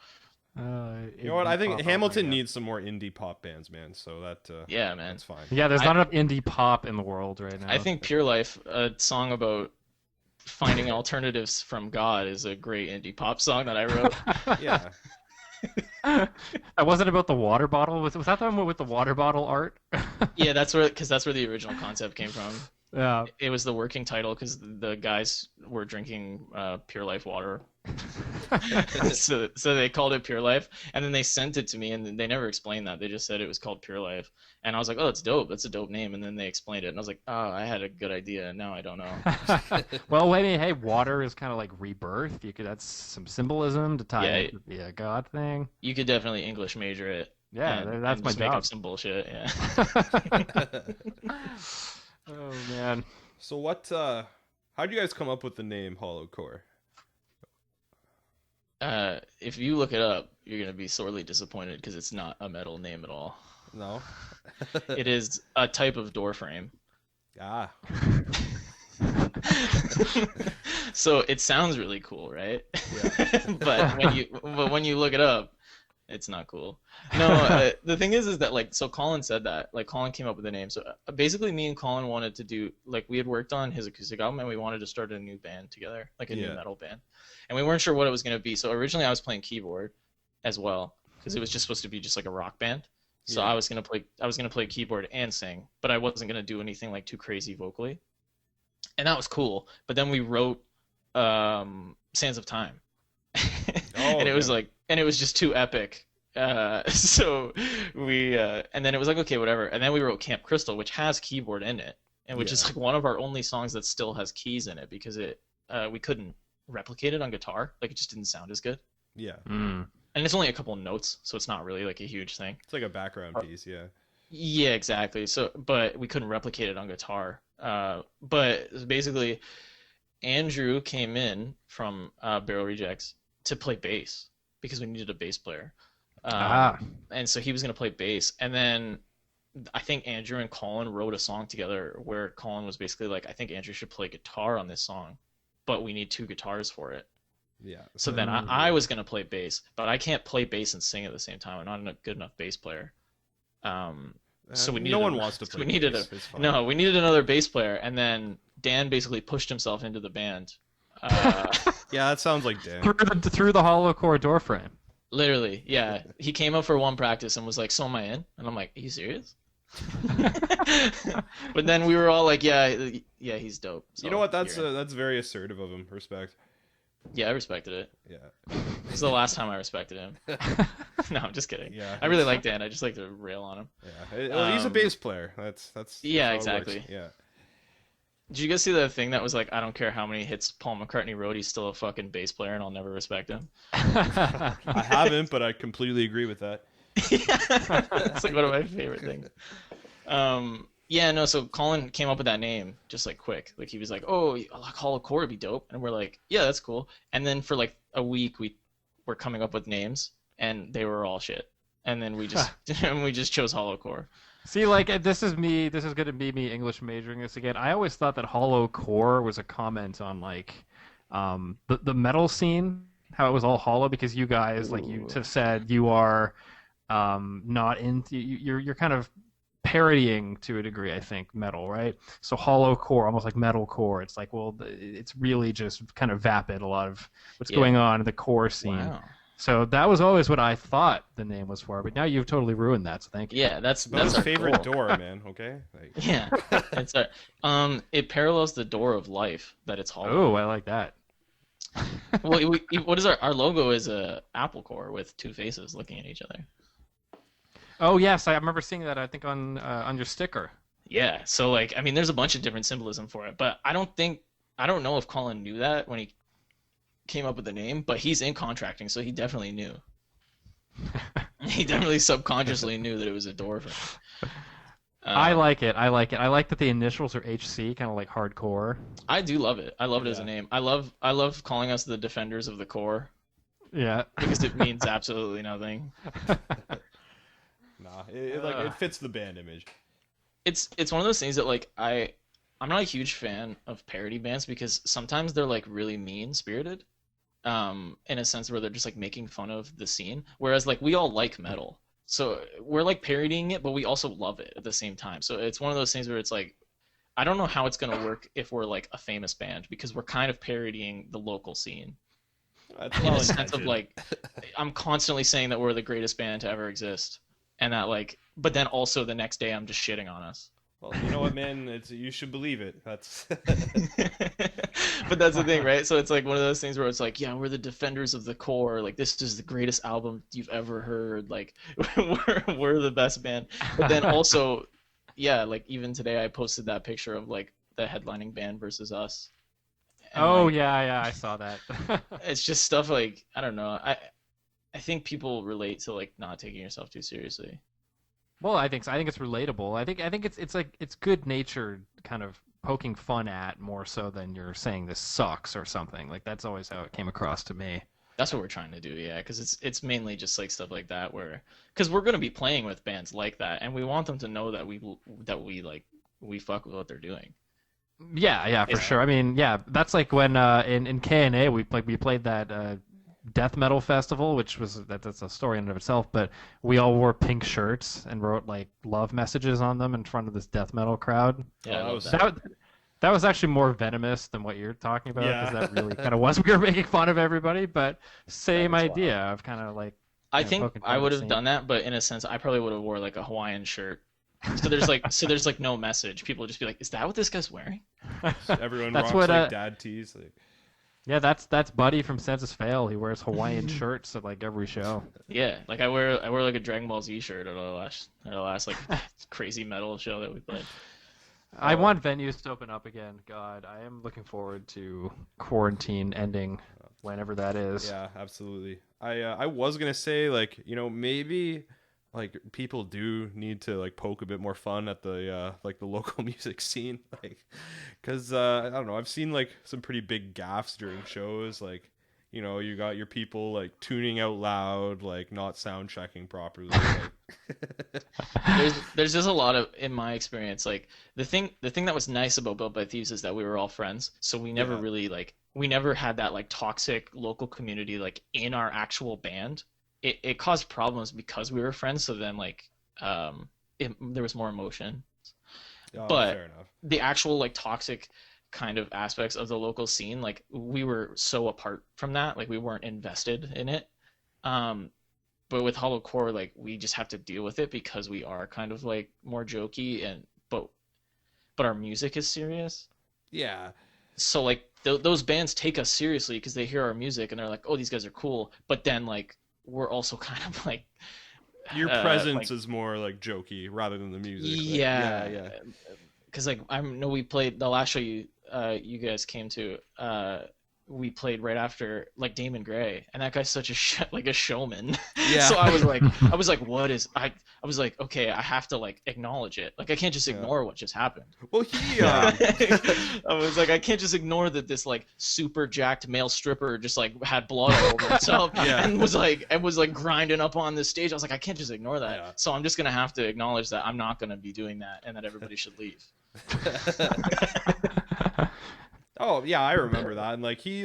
You know what? I think Hamilton needs some more indie pop bands, man. So that yeah, man, that's fine. Yeah, there's not enough indie pop in the world right now. I think Pure Life, a song about finding alternatives from God, is a great indie pop song that I wrote. Yeah. It wasn't about the water bottle. Was that the one with the water bottle art? Yeah, that's where the original concept came from. Yeah, it was the working title because the guys were drinking Pure Life water. so they called it Pure Life, and then they sent it to me, and they never explained that. They just said it was called Pure Life, and I was like, oh, that's dope. That's a dope name. And then they explained it, and I was like, oh, I had a good idea, and now I don't know. Well, I mean, hey, water is kind of like rebirth. That's some symbolism to tie it to be a God thing. You could definitely English major it. Yeah, that's my job. Make up some bullshit. Yeah. Oh man. So what? How'd you guys come up with the name Hollowcore? If you look it up, you're gonna be sorely disappointed because it's not a metal name at all. No. It is a type of door frame. Ah. So it sounds really cool, right? Yeah. but when you look it up, it's not cool. No, the thing is that like, so Colin said that, like Colin came up with the name. So basically me and Colin wanted to do, like we had worked on his acoustic album and we wanted to start a new band together, like a new metal band. And we weren't sure what it was going to be. So originally I was playing keyboard as well, because it was just supposed to be just like a rock band. So Yeah. I was gonna play keyboard and sing, but I wasn't gonna do anything like too crazy vocally, and that was cool. But then we wrote Sands of Time, and it was like, and it was just too epic. So we and then it was like, okay, whatever. And then we wrote Camp Crystal, which has keyboard in it, and which is like one of our only songs that still has keys in it, because we couldn't replicate it on guitar. Like, it just didn't sound as good. Yeah. And it's only a couple of notes, so it's not really like a huge thing. It's like a background piece, yeah. Yeah, exactly. So, but we couldn't replicate it on guitar. But basically, Andrew came in from Barrel Rejects to play bass because we needed a bass player. And so he was going to play bass. And then I think Andrew and Colin wrote a song together where Colin was basically like, I think Andrew should play guitar on this song, but we need 2 guitars for it. Yeah. So then I was going to play bass, but I can't play bass and sing at the same time. I'm not a good enough bass player. So we needed no one wants to play bass. We needed another bass player, and then Dan basically pushed himself into the band. Yeah, that sounds like Dan. Through the hollow core door frame. Literally, yeah. He came up for one practice and was like, "So am I in?" And I'm like, "Are you serious?" But then we were all like, "Yeah, he's dope." So you know what? That's very assertive of him. Respect. Yeah, I respected it. Yeah. It's the last time I respected him. No, I'm just kidding. Yeah. I really like Dan. I just like to rail on him. Yeah. Well, he's a bass player. That's yeah, how it exactly. works. Yeah. Did you guys see the thing that was like, I don't care how many hits Paul McCartney wrote, he's still a fucking bass player and I'll never respect him? I haven't, but I completely agree with that. It's like one of my favorite things. Yeah, no, so Colin came up with that name just like quick. Like, he was like, "Oh, like Hollow Core would be dope." And we're like, "Yeah, that's cool." And then for like a week we were coming up with names and they were all shit. And then we just chose Hollow Core. See, like, this is going to be me English majoring this again. I always thought that Hollow Core was a comment on like the metal scene, how it was all hollow, because you guys, like you have said, you are not into, you're kind of parodying to a degree, I think, metal, right? So hollow core, almost like metal core. It's like, well, it's really just kind of vapid, a lot of what's going on in the core scene. Wow. So that was always what I thought the name was for, but now you've totally ruined that, so thank you. Yeah, that's his our favorite goal. door, man. Okay. Like... Yeah, it's it parallels the door of life that it's hollow. Oh, I like that. Well, what is our logo is a apple core with 2 faces looking at each other. Oh yes, I remember seeing that. I think on your sticker. Yeah, so like, I mean, there's a bunch of different symbolism for it, but I don't know if Colin knew that when he came up with the name, but he's in contracting, so he definitely knew. He definitely subconsciously knew that it was a door for him. I like it. I like that the initials are HC, kind of like hardcore. I do love it. I love it as a name. I love calling us the defenders of the core. Yeah. Because it means absolutely nothing. Nah, it fits the band image. It's one of those things that like I'm not a huge fan of parody bands because sometimes they're like really mean-spirited, in a sense where they're just like making fun of the scene. Whereas like we all like metal, so we're like parodying it, but we also love it at the same time. So it's one of those things where it's like, I don't know how it's gonna work if we're like a famous band, because we're kind of parodying the local scene. That's In a sense of like, I'm constantly saying that we're the greatest band to ever exist. And that like, but then also the next day I'm just shitting on us. Well, you know what, man? You should believe it. That's. But that's the thing, right? So it's like one of those things where it's like, yeah, we're the defenders of the core. Like, this is the greatest album you've ever heard. Like, we're the best band. But then also, yeah, like even today I posted that picture of like the headlining band versus us. And, like, yeah, I saw that. it's just stuff like, I don't know. I think people relate to like not taking yourself too seriously. Well, I think so. I think it's relatable. I think it's like it's good natured kind of poking fun at more so than you're saying this sucks or something. Like that's always how it came across to me. That's what we're trying to do, yeah, because it's mainly just like stuff like that because we're gonna be playing with bands like that, and we want them to know that we fuck with what they're doing. Yeah, for sure. I mean, yeah, that's like when in K&A we played that death metal festival, which was that's a story in and of itself, but we all wore pink shirts and wrote like love messages on them in front of this death metal crowd. Yeah, that was actually more venomous than what you're talking about, because Yeah. that really kind of was, we were making fun of everybody, but same idea of kind of like I you know, think poking I fun would at the have scene. done that, but in a sense, I probably would have wore like a Hawaiian shirt. So there's like no message. People would just be like, "Is that what this guy's wearing?" Everyone That's rocks what, like dad tees. Like, Yeah, that's Buddy from Census Fail. He wears Hawaiian shirts at like every show. Yeah, like I wear like a Dragon Ball Z shirt at our last like crazy metal show that we played. I want venues to open up again. God, I am looking forward to quarantine ending whenever that is. yeah, absolutely. I was gonna say, like, you know, maybe like people do need to like poke a bit more fun at the like the local music scene, like, because I don't know, I've seen like some pretty big gaffes during shows, like, you know, you got your people like tuning out loud, like not sound checking properly. Like... There's just a lot of, in my experience, like the thing that was nice about Built by Thieves is that we were all friends, so we never really like we never had that like toxic local community like in our actual band. It caused problems because we were friends, so then like there was more emotion. Oh, But fair enough. the actual like toxic kind of aspects of the local scene, like we were so apart from that, like we weren't invested in it. But with Hollow Core, like we just have to deal with it because we are kind of like more jokey but our music is serious. Yeah. So like those bands take us seriously because they hear our music and they're like, oh, these guys are cool. But then like we're also kind of like Your presence like, is more like jokey rather than the music. Like, yeah, yeah. Because like I know we played the last show you guys came to. We played right after like Damon Gray, and that guy's such a showman. Yeah. So I was like, what is I was like, okay, I have to like acknowledge it. Like I can't just ignore what just happened. Well, he I was like, I can't just ignore that this like super jacked male stripper just like had blood all over himself and was like grinding up on this stage. I was like, I can't just ignore that. Yeah. So I'm just gonna have to acknowledge that I'm not gonna be doing that and that everybody should leave. Oh yeah, I remember that. And like he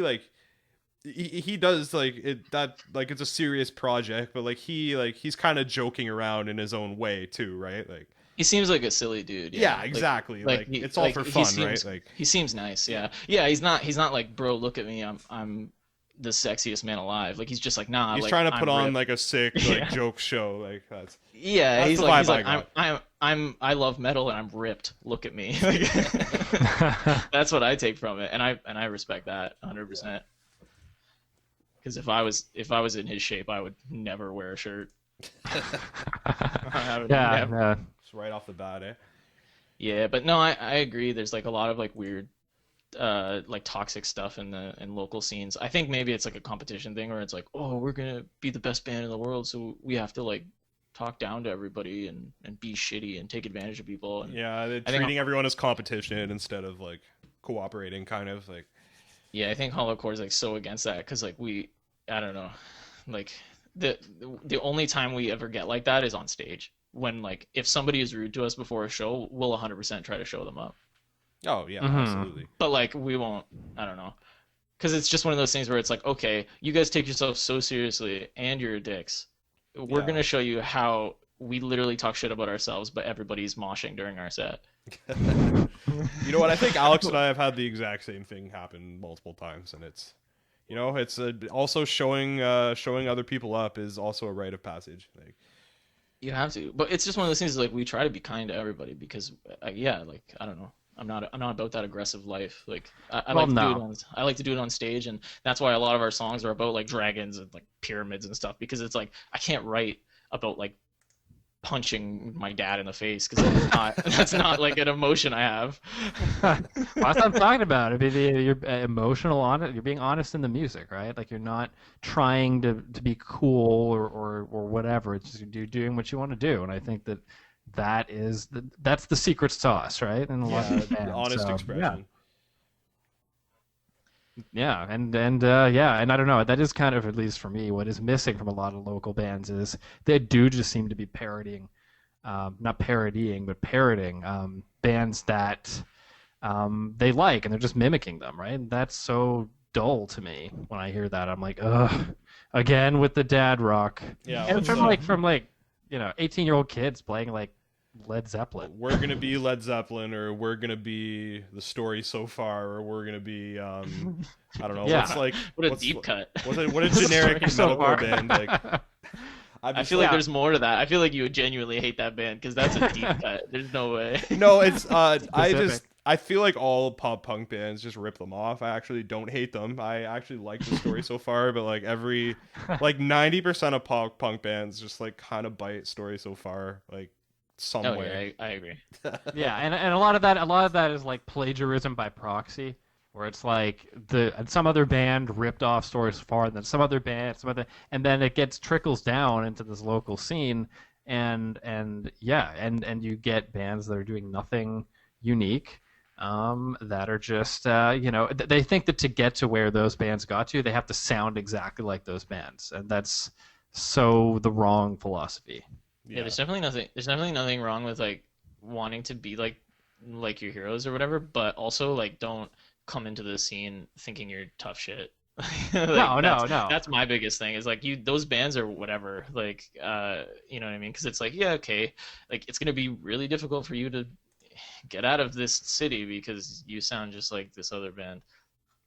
does like it, that like it's a serious project, but like he's kind of joking around in his own way too, right? Like He seems like a silly dude. yeah, exactly. Like it's all for fun, right? Like he seems nice. Yeah. He's not like, bro, look at me. I'm the sexiest man alive. Like he's just like, nah. he's like, trying to put I'm on ripped. like a sick like joke show. Like that's He's the like vibe I I love metal and I'm ripped. Look at me. Like, that's what I take from it, and I respect that 100%. Because if I was in his shape, I would never wear a shirt. I would never. it's right off the bat, eh? Yeah, but no, I agree. There's like a lot of like weird, like toxic stuff in local scenes. I think maybe it's like a competition thing, where it's like, oh, we're gonna be the best band in the world, so we have to like talk down to everybody and be shitty and take advantage of people. And Yeah, they're treating everyone as competition instead of like cooperating, kind of like. Yeah, I think Hollow Core is like so against that because like I don't know, like the only time we ever get like that is on stage, when like if somebody is rude to us before a show, we'll 100% try to show them up. Oh yeah, Mhm. absolutely. But like we won't, I don't know, because it's just one of those things where it's like, okay, you guys take yourself so seriously and you're dicks. We're Yeah. gonna show you how we literally talk shit about ourselves, but everybody's moshing during our set. You know what? I think Alex and I have had the exact same thing happen multiple times, and it's, you know, it's also showing other people up is also a rite of passage. Like, You have to, but it's just one of those things. Like we try to be kind to everybody because, like I don't know, I'm not about that aggressive life. Like I like to do it on stage, and that's why a lot of our songs are about like dragons and like pyramids and stuff, because it's like I can't write about like punching my dad in the face because that's not like an emotion I have. Well, that's what I'm talking about. I mean, you're emotional on it. You're being honest in the music, right? Like you're not trying to be cool or whatever. It's just you're doing what you want to do, and I think that's the secret sauce, right? And a lot of the bands, honest so, expression. Yeah, and I don't know. That is kind of, at least for me, what is missing from a lot of local bands is they do just seem to be parodying, not parodying, but parroting bands that they like, and they're just mimicking them, right? And that's so dull to me when I hear that. I'm like, ugh, again with the dad rock. Yeah, and from 18-year-old kids playing like Led Zeppelin. We're gonna be Led Zeppelin, or we're gonna be The Story So Far, or we're gonna be I don't know. Yeah. What's like What a deep cut. What a generic So metalcore far. band like. I feel like there's more to that. I feel like you would genuinely hate that band because that's a deep cut. There's no way. No, it's I feel like all pop punk bands just rip them off. I actually don't hate them. I actually like the story so far, but like 90% of pop punk bands just like kind of bite story so far, like some way. Yeah, I agree. Yeah, and a lot of that is like plagiarism by proxy, where it's like some other band ripped off stories far, then some other band, and then it trickles down into this local scene, and you get bands that are doing nothing unique, that are just they think that to get to where those bands got to, they have to sound exactly like those bands, and that's so the wrong philosophy. Yeah, there's definitely nothing wrong with like wanting to be like your heroes or whatever, but also like don't come into the scene thinking you're tough shit. No. That's my biggest thing is like those bands are whatever, like you know what I mean? Because it's like, yeah, okay, like it's gonna be really difficult for you to get out of this city because you sound just like this other band.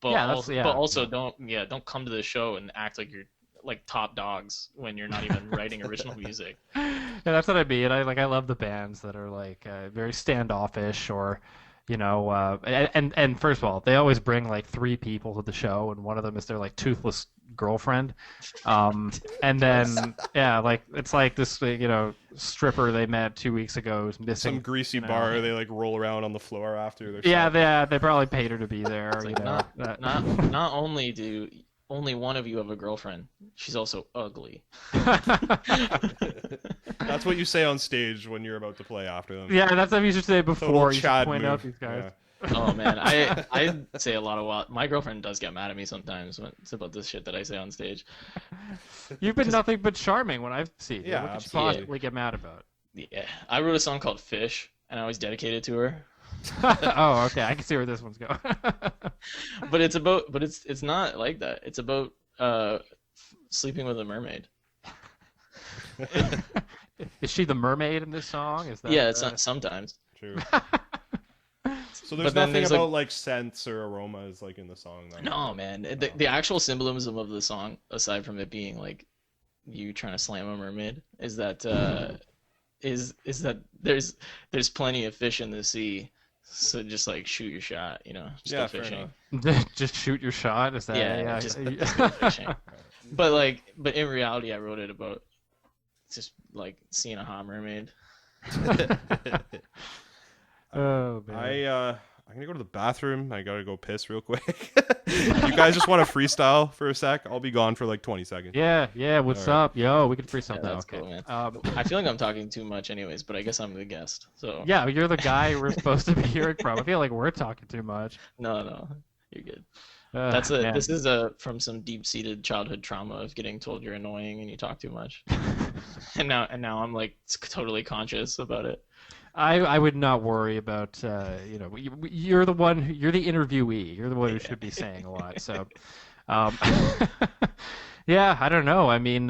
But don't come to the show and act like you're like top dogs when you're not even writing original music. Yeah, that's what I mean. I love the bands that are like very standoffish, or and first of all, they always bring like 3 people to the show, and one of them is their like toothless girlfriend, and then like it's like this stripper they met 2 weeks ago is missing some greasy bar. They like roll around on the floor after their show. They probably paid her to be there. Like, not only do only one of you have a girlfriend, she's also ugly. That's what you say on stage when you're about to play after them. Yeah, that's what you should say before you should point out these guys. Yeah. Oh man, I say a lot of wild. My girlfriend does get mad at me sometimes when it's about this shit that I say on stage. You've been nothing but charming when I've seen you. Yeah, what could you possibly get mad about? Yeah, I wrote a song called Fish, and I always dedicated to her. Oh, okay. I can see where this one's going. But it's not like that. It's about sleeping with a mermaid. Is she the mermaid in this song? Is that? Yeah, it's not sometimes. True. So there's nothing about like scents or aromas like in the song. Then. No, man. The actual symbolism of the song, aside from it being like you trying to slam a mermaid, is that is that there's plenty of fish in the sea. So just like shoot your shot, just go fishing. Just shoot your shot. Is that? Yeah. Just go fishing. But in reality, I wrote it about just like seeing a hot mermaid. Oh man. I'm gonna go to the bathroom. I gotta go piss real quick. You guys just want to freestyle for a sec? I'll be gone for like 20 seconds. Yeah. What's up, yo? We can freestyle now. That's cool, man. I feel like I'm talking too much, anyways, but I guess I'm the guest. So yeah, you're the guy we're supposed to be hearing from. I feel like we're talking too much. No, you're good. Man. This is from some deep-seated childhood trauma of getting told you're annoying and you talk too much, and now I'm like totally conscious about it. I would not worry about you're the one, you're the interviewee, you're the one who should be saying a lot. So yeah, I don't know. I mean,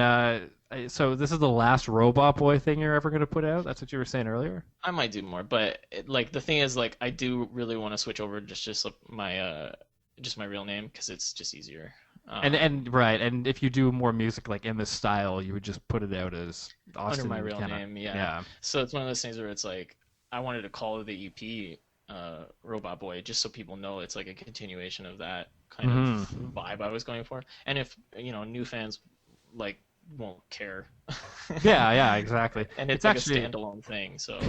so this is the last Robot Boy thing you're ever going to put out? That's what you were saying earlier? I might do more, but the thing is, like, I do really want to switch over to just my real name because it's just easier. And if you do more music like in this style, you would just put it out as Austin under my real Kennah. name. Yeah. So it's one of those things where it's like I wanted to call the EP Robot Boy just so people know it's like a continuation of that kind of vibe I was going for. And if new fans like won't care. Yeah, exactly. And it's like actually a standalone thing. So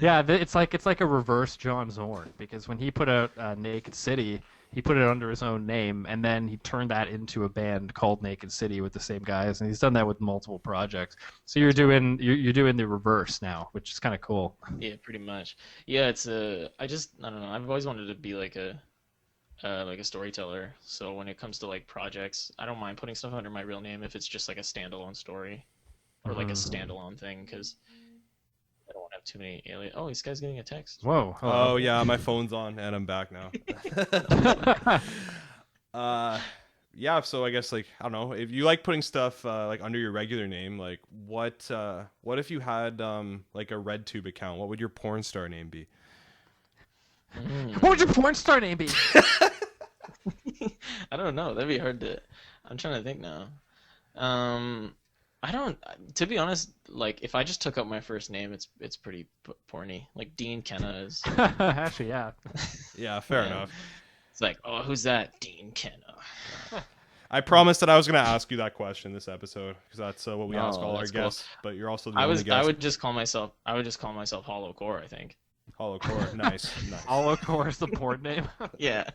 yeah, it's like a reverse John Zorn, because when he put out Naked City, he put it under his own name, and then he turned that into a band called Naked City with the same guys, and he's done that with multiple projects. So you're doing the reverse now, which is kind of cool. Yeah, pretty much. Yeah, it's I don't know. I've always wanted to be like a storyteller. So when it comes to like projects, I don't mind putting stuff under my real name if it's just like a standalone story or like a standalone thing, because I don't want to have too many alien. Oh, this guy's getting a text. Whoa. Oh yeah, my phone's on and I'm back now. Yeah, so I guess, like, I don't know, if you like putting stuff like under your regular name, like what if you had like a RedTube account? What would your porn star name be? What would your porn star name be? I don't know. That'd be hard to. I'm trying to think now. I don't. To be honest, like if I just took up my first name, it's pretty porny. Like Dean Kennah is. Actually, yeah. Yeah, fair Yeah. enough. It's like, oh, who's that? Dean Kennah. I promised that I was going to ask you that question this episode because that's what we ask No, all our that's cool. guests. But you're also the I only was. I guest. would just call myself. I would just call myself Hollow Core, I think. Hollow Core, nice. All of course, the porn name. Yeah.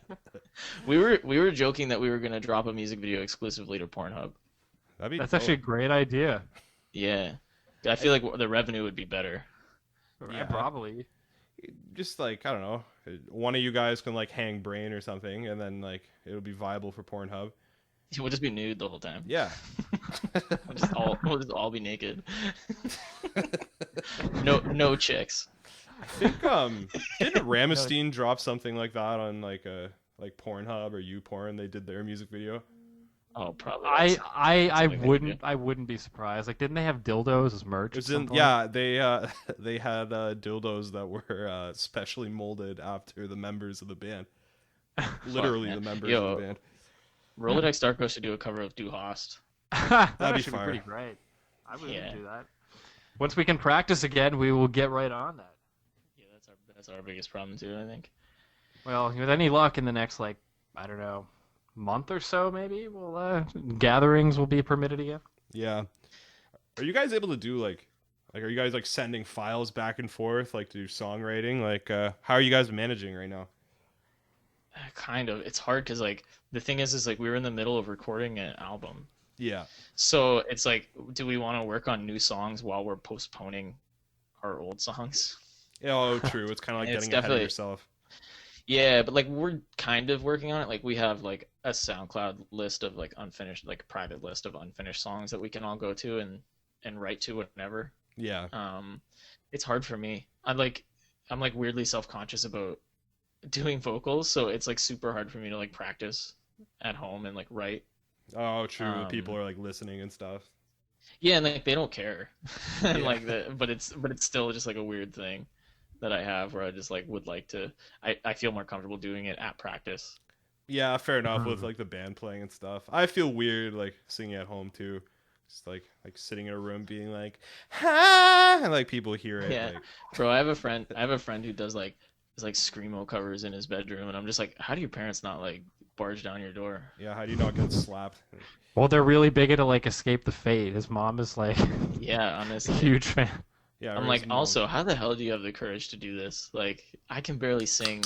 We were joking that we were gonna drop a music video exclusively to Pornhub. That'd be That's dope. actually a great idea. Yeah. I feel like the revenue would be better. Yeah. Probably. Just like, I don't know, one of you guys can like hang brain or something, and then like it'll be viable for Pornhub. We'll just be nude the whole time. Yeah. We'll just all be naked. No chicks. I think didn't Ramstein drop something like that on like Pornhub or YouPorn? They did their music video. Oh, probably. I something they wouldn't be surprised. Like, didn't they have dildos as merch? It was at some in, point? yeah, they had dildos that were specially molded after the members of the band. Literally man. the members Yo. of the band. Rolodex Darko should do a cover of Du Hast. That'd be actually be fire. pretty great. I would Yeah. do that. Once we can practice again, we will get right on that. Yeah, that's our biggest problem too, I think. Well, with any luck, in the next I don't know, month or so, maybe gatherings will be permitted again. Yeah. Are you guys able to do like are you guys like sending files back and forth like to do songwriting? Like how are you guys managing right now? Kind of. It's hard because like the thing is like we were in the middle of recording an album. Yeah. So it's like, do we want to work on new songs while we're postponing our old songs? Oh, true. It's kind of like It's getting ahead of definitely- yourself. Yeah, but like we're kind of working on it. Like we have like a SoundCloud list of like unfinished, like private list of unfinished songs that we can all go to and write to whenever. Yeah. It's hard for me. I'm like weirdly self-conscious about doing vocals, so it's like super hard for me to like practice at home and like write. Oh, true. People are like listening and stuff. Yeah, and like they don't care. And Yeah. like but it's still just like a weird thing that I have where I just like would like to I feel more comfortable doing it at practice. Yeah, fair enough with like the band playing and stuff. I feel weird like singing at home too. Just like sitting in a room being like, ha, and like people hear it. Yeah. Like, Bro, I have a friend who does like screamo covers in his bedroom, and I'm just like, how do your parents not like barge down your door? yeah, how do you not get slapped? Well, they're really big into Escape the Fate. His mom is like Yeah, a honestly. huge fan. Yeah, I'm or like, his mom. also, how the hell do you have the courage to do this? Like, I can barely sing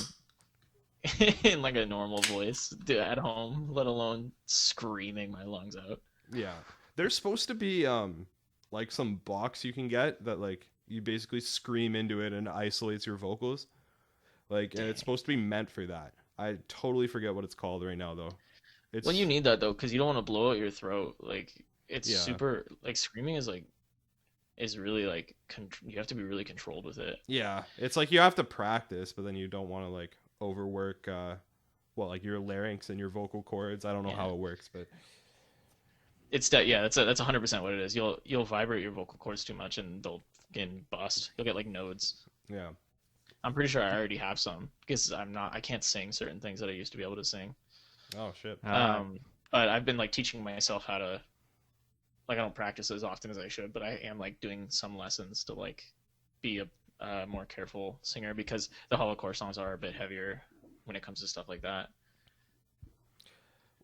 in like a normal voice at home, let alone screaming my lungs out. Yeah, there's supposed to be like some box you can get that like you basically scream into it and isolates your vocals. Like, and it's supposed to be meant for that. I totally forget what it's called right now though. It's Well, you need that though, because you don't want to blow out your throat. Like, it's Yeah. super like screaming is really like you have to be really controlled with it. Yeah, it's like you have to practice, but then you don't want to like overwork like your larynx and your vocal cords. I don't know Yeah. how it works, but That's 100% what it is. You'll vibrate your vocal cords too much and they'll get bust. You'll get like nodes. yeah. I'm pretty sure I already have some because I can't sing certain things that I used to be able to sing. Oh shit. But I've been like teaching myself how to, like, I don't practice as often as I should, but I am like doing some lessons to like be a more careful singer because the holocore songs are a bit heavier when it comes to stuff like that.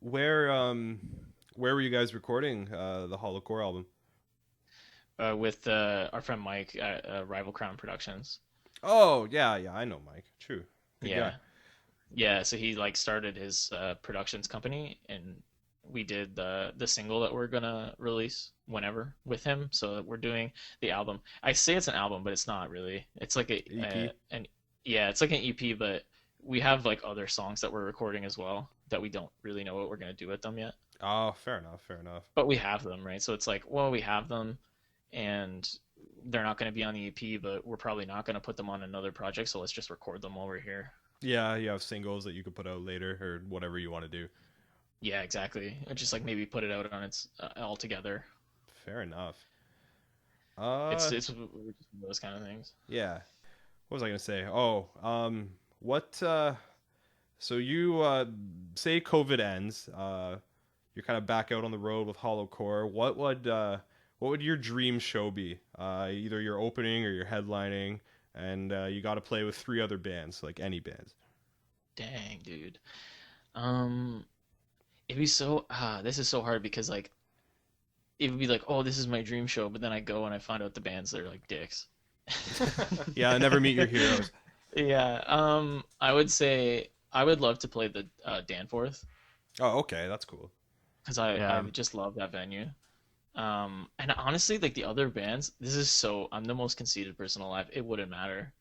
Where were you guys recording the Holocore album? With our friend Mike at Rival Crown Productions. Oh yeah, I know Mike. True. Good Yeah. guy. Yeah, so he like started his productions company, and we did the single that we're gonna release whenever with him. So we're doing the album. I say it's an album, but it's not really. It's like a EP? it's like an EP, but we have like other songs that we're recording as well that we don't really know what we're gonna do with them yet. Oh, fair enough. But we have them, right? So it's like, well, we have them, and they're not gonna be on the EP, but we're probably not gonna put them on another project. So let's just record them while we're here. Yeah, you have singles that you could put out later or whatever you want to do. Yeah, exactly. Or just like maybe put it out on its all together. Fair enough. It's just those kind of things. Yeah. What was I gonna say? Oh, what? So you say COVID ends. You're kind of back out on the road with Holocore. What what would your dream show be? Either you're opening or you're headlining, and you got to play with 3 other bands, like any bands. Dang, dude. It'd be so this is so hard because like it would be like, oh, this is my dream show, but then I go and I find out the bands that are like dicks. Yeah, never meet your heroes. Yeah. I would say I would love to play the Danforth Oh, okay, that's cool. because I just love that venue. And honestly, like the other bands, I'm the most conceited person alive. It wouldn't matter.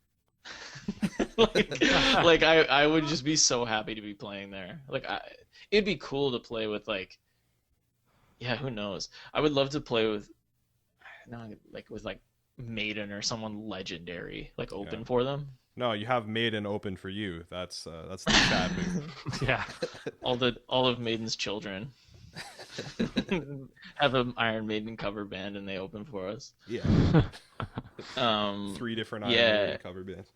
like I would just be so happy to be playing there. It'd be cool to play with like, yeah, who knows? I would love to play with, with Maiden or someone legendary, like open for them. No, you have Maiden open for you. That's the sad move. Yeah. all of Maiden's children have an Iron Maiden cover band and they open for us. Yeah. 3 different Iron Maiden cover bands.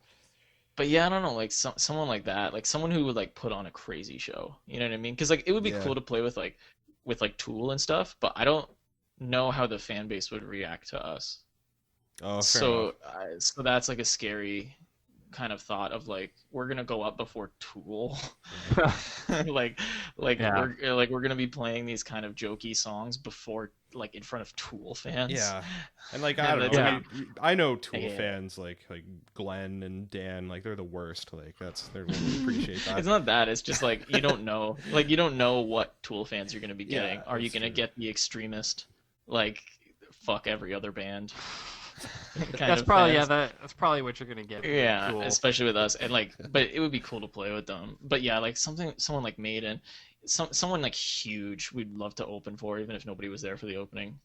But yeah, I don't know, like someone like that, like someone who would like put on a crazy show. You know what I mean? Because like it would be cool to play with Tool and stuff, but I don't know how the fan base would react to us. Oh, so that's like a scary kind of thought of like we're gonna go up before Tool, we're gonna be playing these kind of jokey songs before like in front of Tool fans. Yeah, and like I don't know, I know Tool fans like Glenn and Dan, like they're the worst. Like they won't appreciate that. It's not that. It's just like you don't know what Tool fans you're gonna be getting. Are you gonna get the extremist, like fuck every other band? That's probably what you're gonna get. Yeah, Tool. Especially with us, and like, but it would be cool to play with them. But yeah, like someone like Maiden, someone like huge, we'd love to open for, even if nobody was there for the opening,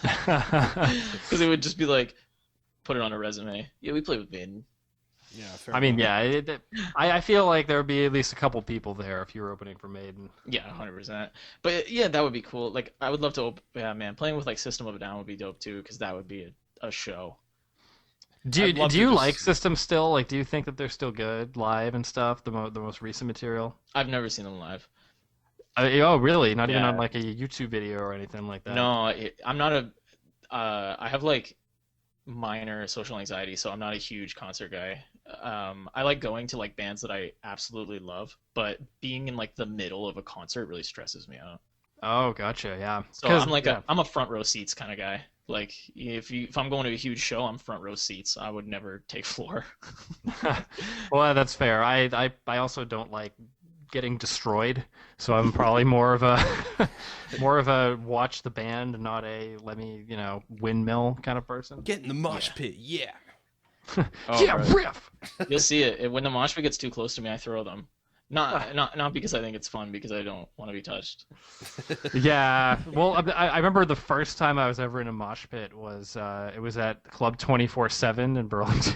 because it would just be like, put it on a resume. Yeah, we played with Maiden. Yeah, I mean, yeah, I feel like there would be at least a couple people there if you were opening for Maiden. Yeah, 100%. But yeah, that would be cool. Like, I would love to playing with like System of a Down would be dope too, because that would be a show. Do you like System still? Like, do you think that they're still good live and stuff? The most recent material. I've never seen them live. Oh, really? Not even on like a YouTube video or anything like that. No, I'm not a. I have like minor social anxiety, so I'm not a huge concert guy. I like going to like bands that I absolutely love, but being in like the middle of a concert really stresses me out. Oh, gotcha. Yeah. So I'm like I'm a front row seats kind of guy. Like if I'm going to a huge show, I'm front row seats. I would never take floor. Well, that's fair. I also don't like getting destroyed, so I'm probably more of a watch the band, not a let me windmill kind of person. Get in the mosh pit, yeah. Riff. You'll see it when the mosh pit gets too close to me. I throw them. Not because I think it's fun, because I don't want to be touched. Yeah, well, I remember the first time I was ever in a mosh pit was it was at Club 24/7 in Burlington,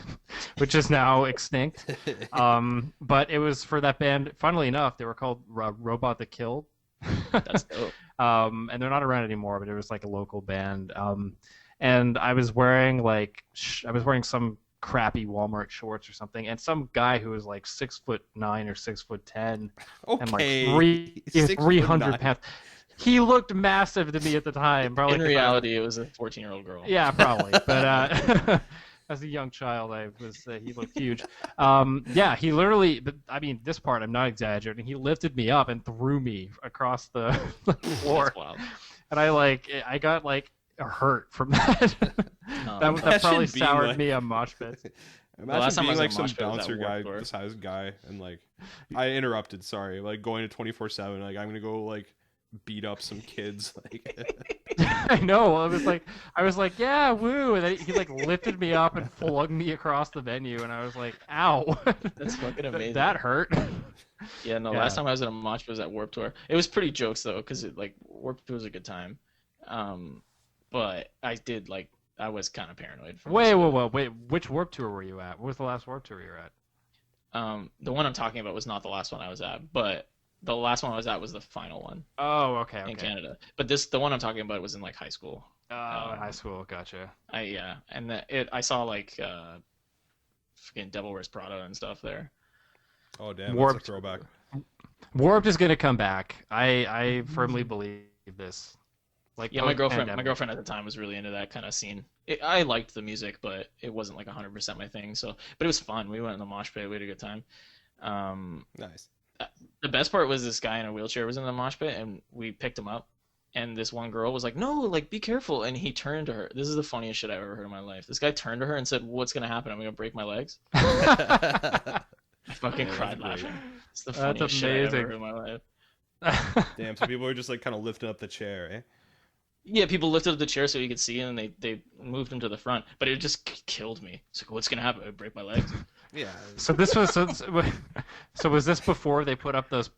which is now extinct. But it was for that band. Funnily enough, they were called Robot That Killed. That's dope. And they're not around anymore, but it was like a local band. And I was wearing some crappy Walmart shorts or something, and some guy who was like 6'9" or 6'10", and like 300 pounds. He looked massive to me at the time. Probably in reality, it was a 14-year-old girl. Yeah, probably. But as a young child, he looked huge. Yeah, he literally. I mean, this part I'm not exaggerating. He lifted me up and threw me across the floor. That's wild. And I got like hurt from that. That probably soured me on mosh pits. Imagine being like some bouncer guy, this size guy, and like I interrupted. Sorry, like going to 24/7. Like I'm gonna go like beat up some kids. Like I know. I was like, yeah, woo, and then he like lifted me up and flung me across the venue, and I was like, ow. That's fucking amazing. That hurt. Yeah, no. Last time I was at a mosh pit was at Warped Tour. It was pretty jokes though, because Warped Tour was a good time. But I was kind of paranoid. Wait, which Warped Tour were you at? What was the last Warped Tour you were at? The one I'm talking about was not the last one I was at, but the last one I was at was the final one. Oh, okay. In Canada. But the one I'm talking about was in like high school. High school, gotcha. And I saw like fucking Devil Wears Prada and stuff there. Oh damn, that's a throwback. Warped is gonna come back. I firmly believe this. Like Yeah, my post-pandemic. girlfriend at the time was really into that kind of scene. I liked the music, but it wasn't like 100% my thing. So, but it was fun. We went in the mosh pit. We had a good time. Nice. The best part was this guy in a wheelchair was in the mosh pit, and we picked him up. And this one girl was like, "No, like be careful." And he turned to her. This is the funniest shit I've ever heard in my life. This guy turned to her and said, "What's gonna happen? I'm gonna break my legs." I fucking cried laughing. It's the funniest shit I've ever heard in my life. Damn, so people were just like kind of lifting up the chair, eh? Yeah, people lifted up the chair so you could see, and they moved him to the front. But it just killed me. It's like, what's gonna happen? I break my legs. Yeah. So this was so was this before they put up those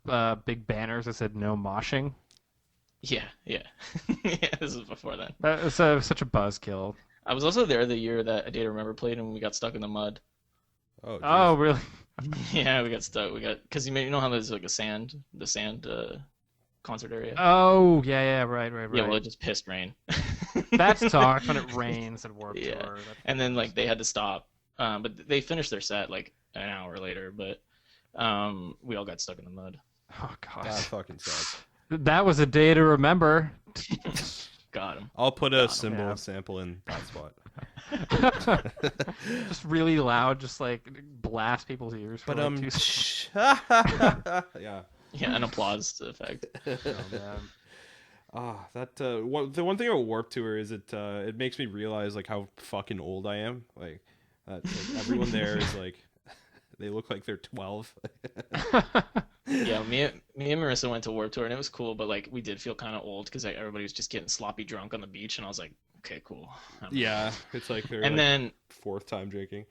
big banners that said no moshing? Yeah. Yeah, this was before then. That was such a buzzkill. I was also there the year that A Day to Remember played, and we got stuck in the mud. Oh, geez. Oh, really? Yeah, we got stuck. Because you know how there's like the sand concert area. Oh, yeah, right. Yeah, well, it just pissed rain. That's talk when it rains at Warped Yeah. Tour. And then like they had to stop, but they finished their set like an hour later. But we all got stuck in the mud. Oh God, That fucking sucks. that was a day to remember. Got him. I'll put a cymbal yeah. sample in that spot. Just really loud, just like blast people's ears. For But like 2 seconds. yeah. Yeah, an applause effect. Oh, man. The one thing about Warped Tour is it makes me realize like how fucking old I am. Like everyone there is like they look like they're 12. Yeah, me and Marissa went to Warped Tour, and it was cool, but like we did feel kind of old because like, everybody was just getting sloppy drunk on the beach, and I was like, okay, cool. Yeah, it's like they're And like then fourth time drinking.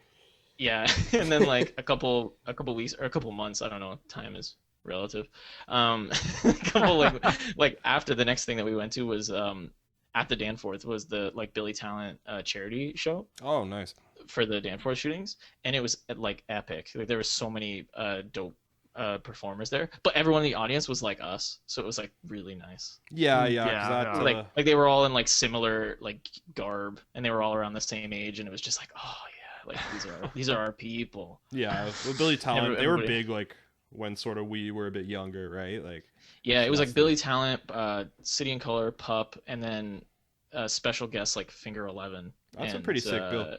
yeah, and then like a couple weeks or a couple months, I don't know, time is relative. A couple like after the next thing that we went to was at the Danforth was the like Billy Talent charity show Oh, nice. for the Danforth shootings, and it was like epic. Like there were so many dope performers there, but everyone in the audience was like us, so it was like really nice. Yeah. 'cause Yeah, that, no. Like they were all in like similar like garb, and they were all around the same age, and it was just like, oh yeah, like these are our people. yeah, with Billy Talent, they were Everybody- big like when sort of we were a bit younger, right? Like Yeah, it was like Awesome. Billy Talent, City and Color, Pup, and then special guests like Finger 11. That's a And, pretty sick bill.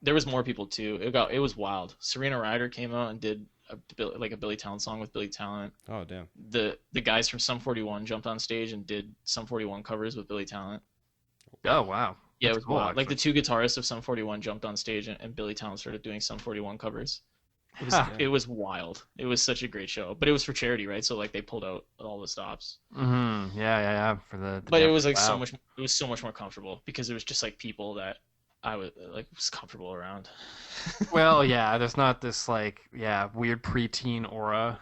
There was more people too. It was wild. Serena Ryder came out and did a Billy Talent song with Billy Talent. Oh, damn. The guys from Sum 41 jumped on stage and did Sum 41 covers with Billy Talent. Oh wow. Yeah, That's it was cool, wild. Like the actually. two guitarists of Sum 41 jumped on stage, and Billy Talent started doing Sum 41 covers. It was, Huh. it was wild. It was such a great show, but it was for charity, right? So like they pulled out all the stops. Mm-hmm. Yeah. For the But it was like wow. it was so much more comfortable because it was just like people that I was comfortable around. Well, yeah. There's not this like weird preteen aura,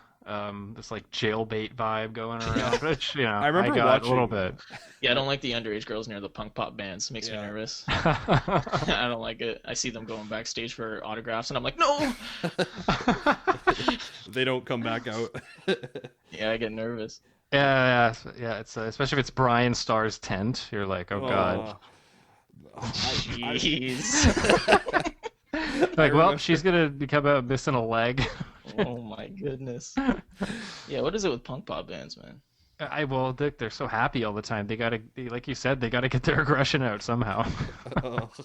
this like jailbait vibe going around. Which I remember got watching a little bit. Yeah, I don't like the underage girls near the punk pop bands. It makes me Yeah. nervous. I don't like it. I see them going backstage for autographs, and I'm like, no. They don't come back out. Yeah, I get nervous. Yeah. It's especially if it's Brian Starr's tent. You're like, oh god. Jeez. Like, well, she's gonna become a missing a leg. Oh my goodness. Yeah, what is it with punk pop bands, man? They're so happy all the time. Like you said, they gotta get their aggression out somehow.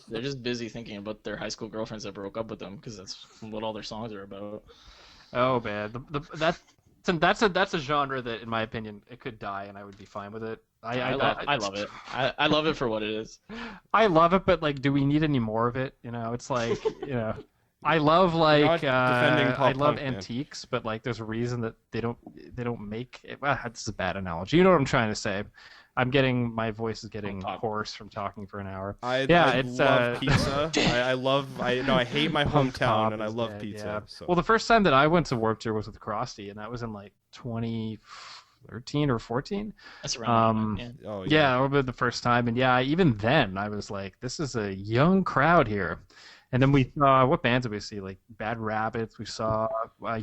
They're just busy thinking about their high school girlfriends that broke up with them because that's what all their songs are about. Oh man, that's a genre that, in my opinion, it could die, and I would be fine with it. I love it. I love it for what it is. I love it, but like, do we need any more of it? It's like, I love like defending pop I love punk, man. antiques, but like, there's a reason that they don't make it. Well, this is a bad analogy. You know what I'm trying to say? My voice is getting Pop. hoarse from talking for an hour. I It's, love pizza. I hate my Punk hometown pop and I is love dead, pizza. yeah. So. Well, the first time that I went to Warped Tour was with Krusty, and that was in like 2013 or 14. That's around. Yeah. Oh, Yeah, that would be the first time, and yeah, even then I was like, this is a young crowd here. And then we saw, what bands did we see? Like Bad Rabbits. We saw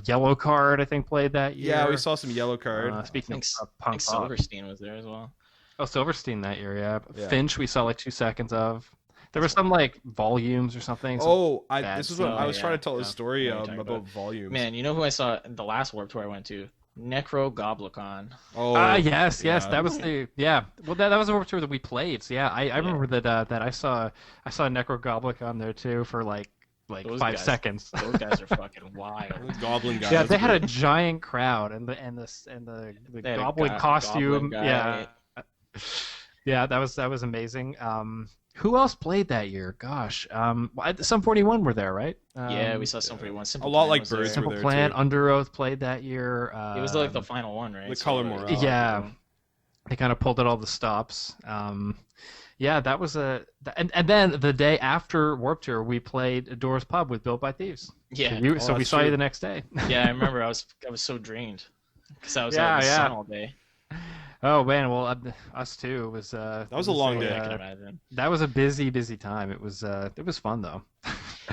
Yellow Card, I think, played that year. Yeah, we saw some Yellow Card. Speaking I of think punk pop. Silverstein was there as well. Oh, Silverstein that year, yeah. Yeah. Finch, we saw like 2 seconds of. There were some like volumes or something. some- Oh, bad this is what I was stuff. trying to tell Yeah, this story I know what you're talking about volumes. Man, you know who I saw in the last Warped Tour I went to? Necrogoblicon. Oh, yes, yeah. that was Well, that was a Warped Tour that we played. So yeah, I remember that I saw Necrogoblicon there too for like Those 5 guys- seconds. Those guys are fucking wild. The Goblin guy. Yeah, that's they had a great. giant crowd and the They had a goblin costume. goblin guy. Yeah, yeah, that was amazing. Who else played that year? Gosh, Sum 41 were there, right? Yeah, we saw Sum 41. Simple A lot Plan like was there. Birds were Simple there, Plan, too. Under Oath played that year. It was like the final one, right? The Color Morale. Yeah, they kind of pulled at all the stops. Yeah, that was and then the day after Warped Tour, we played Doors Pub with Built by Thieves. Yeah. So we that's saw you true. the next day. Yeah, I remember. I was so drained because I was out Yeah, in the yeah. sun all day. Oh man, well us too. It was That was a long day. I can imagine. That was a busy time. It was fun though.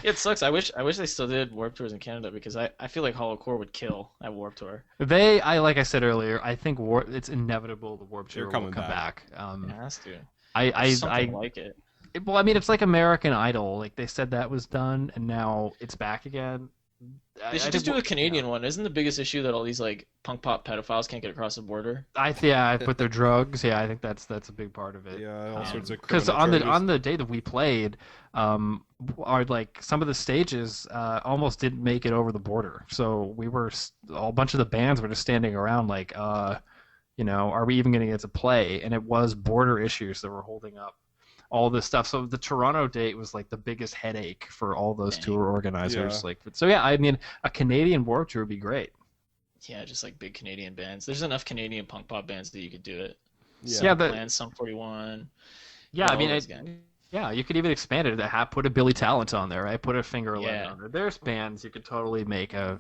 It sucks. I wish they still did Warped Tours in Canada because I feel like Hollowcore would kill at Warped Tour. Like I said earlier, I think it's inevitable the Warped Tour They're will coming come back. It has to. I Something like it. well, I mean, it's like American Idol. Like they said that was done, and now it's back again. They should just do a Canadian one. Isn't the biggest issue that all these like punk pop pedophiles can't get across the border? With their drugs. Yeah, I think that's a big part of it. Yeah, all sorts of Because criminal on the day that we played, our like some of the stages almost didn't make it over the border. So we were a bunch of the bands were just standing around like, are we even going to get to play? And it was border issues that were holding up all this stuff. So the Toronto date was like the biggest headache for all those tour organizers. Yeah. I mean, a Canadian Warped Tour would be great. Yeah, just like big Canadian bands. There's enough Canadian punk pop bands that you could do it. Yeah, Plan, Sum 41. Yeah, all I mean, those guys. yeah, you could even expand it to put a Billy Talent on there, right? Put a Finger Eleven Yeah. on there. There's bands you could totally make a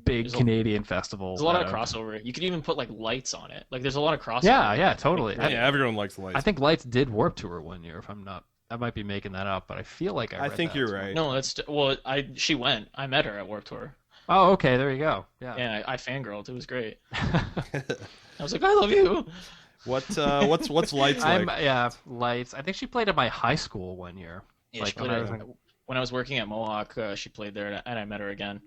big There's a- Canadian festival. There's a lot of out crossover. You could even put like lights on it. Like there's a lot of crossover. Yeah, totally. Yeah, everyone likes the lights. I think Lights did Warped Tour one year. If I'm not, I might be making that up, but I feel like I read think that you're as well. right. No, she went. I met her at Warped Tour. Oh, okay, there you go. Yeah. Yeah, I fangirled. It was great. I was like, I love you. What's lights like? Lights. I think she played at my high school one year. Yeah, Like, she played when I was working at Mohawk. She played there, and I met her again.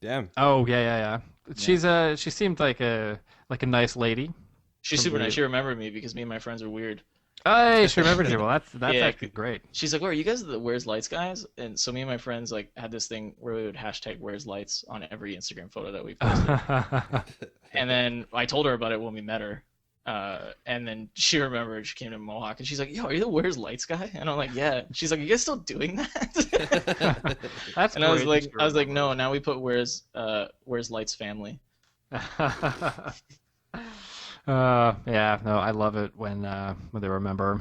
Damn. Oh yeah. She seemed like a nice lady. She's super nice. She remembered me because me and my friends are weird. Hey, she remembered you. Well, that's Yeah, actually great. She's like, "Oh, are you guys the Where's Lights guys?" And so me and my friends like had this thing where we would hashtag Where's Lights on every Instagram photo that we posted. And then I told her about it when we met her. And then she remembered. She came to Mohawk and she's like, "Yo, are you the Where's Lights guy?" And I'm like, "Yeah." She's like, "You guys still doing that?" That's and great. I was like, "No, now we put Where's Lights family." Yeah, no, I love it when they remember.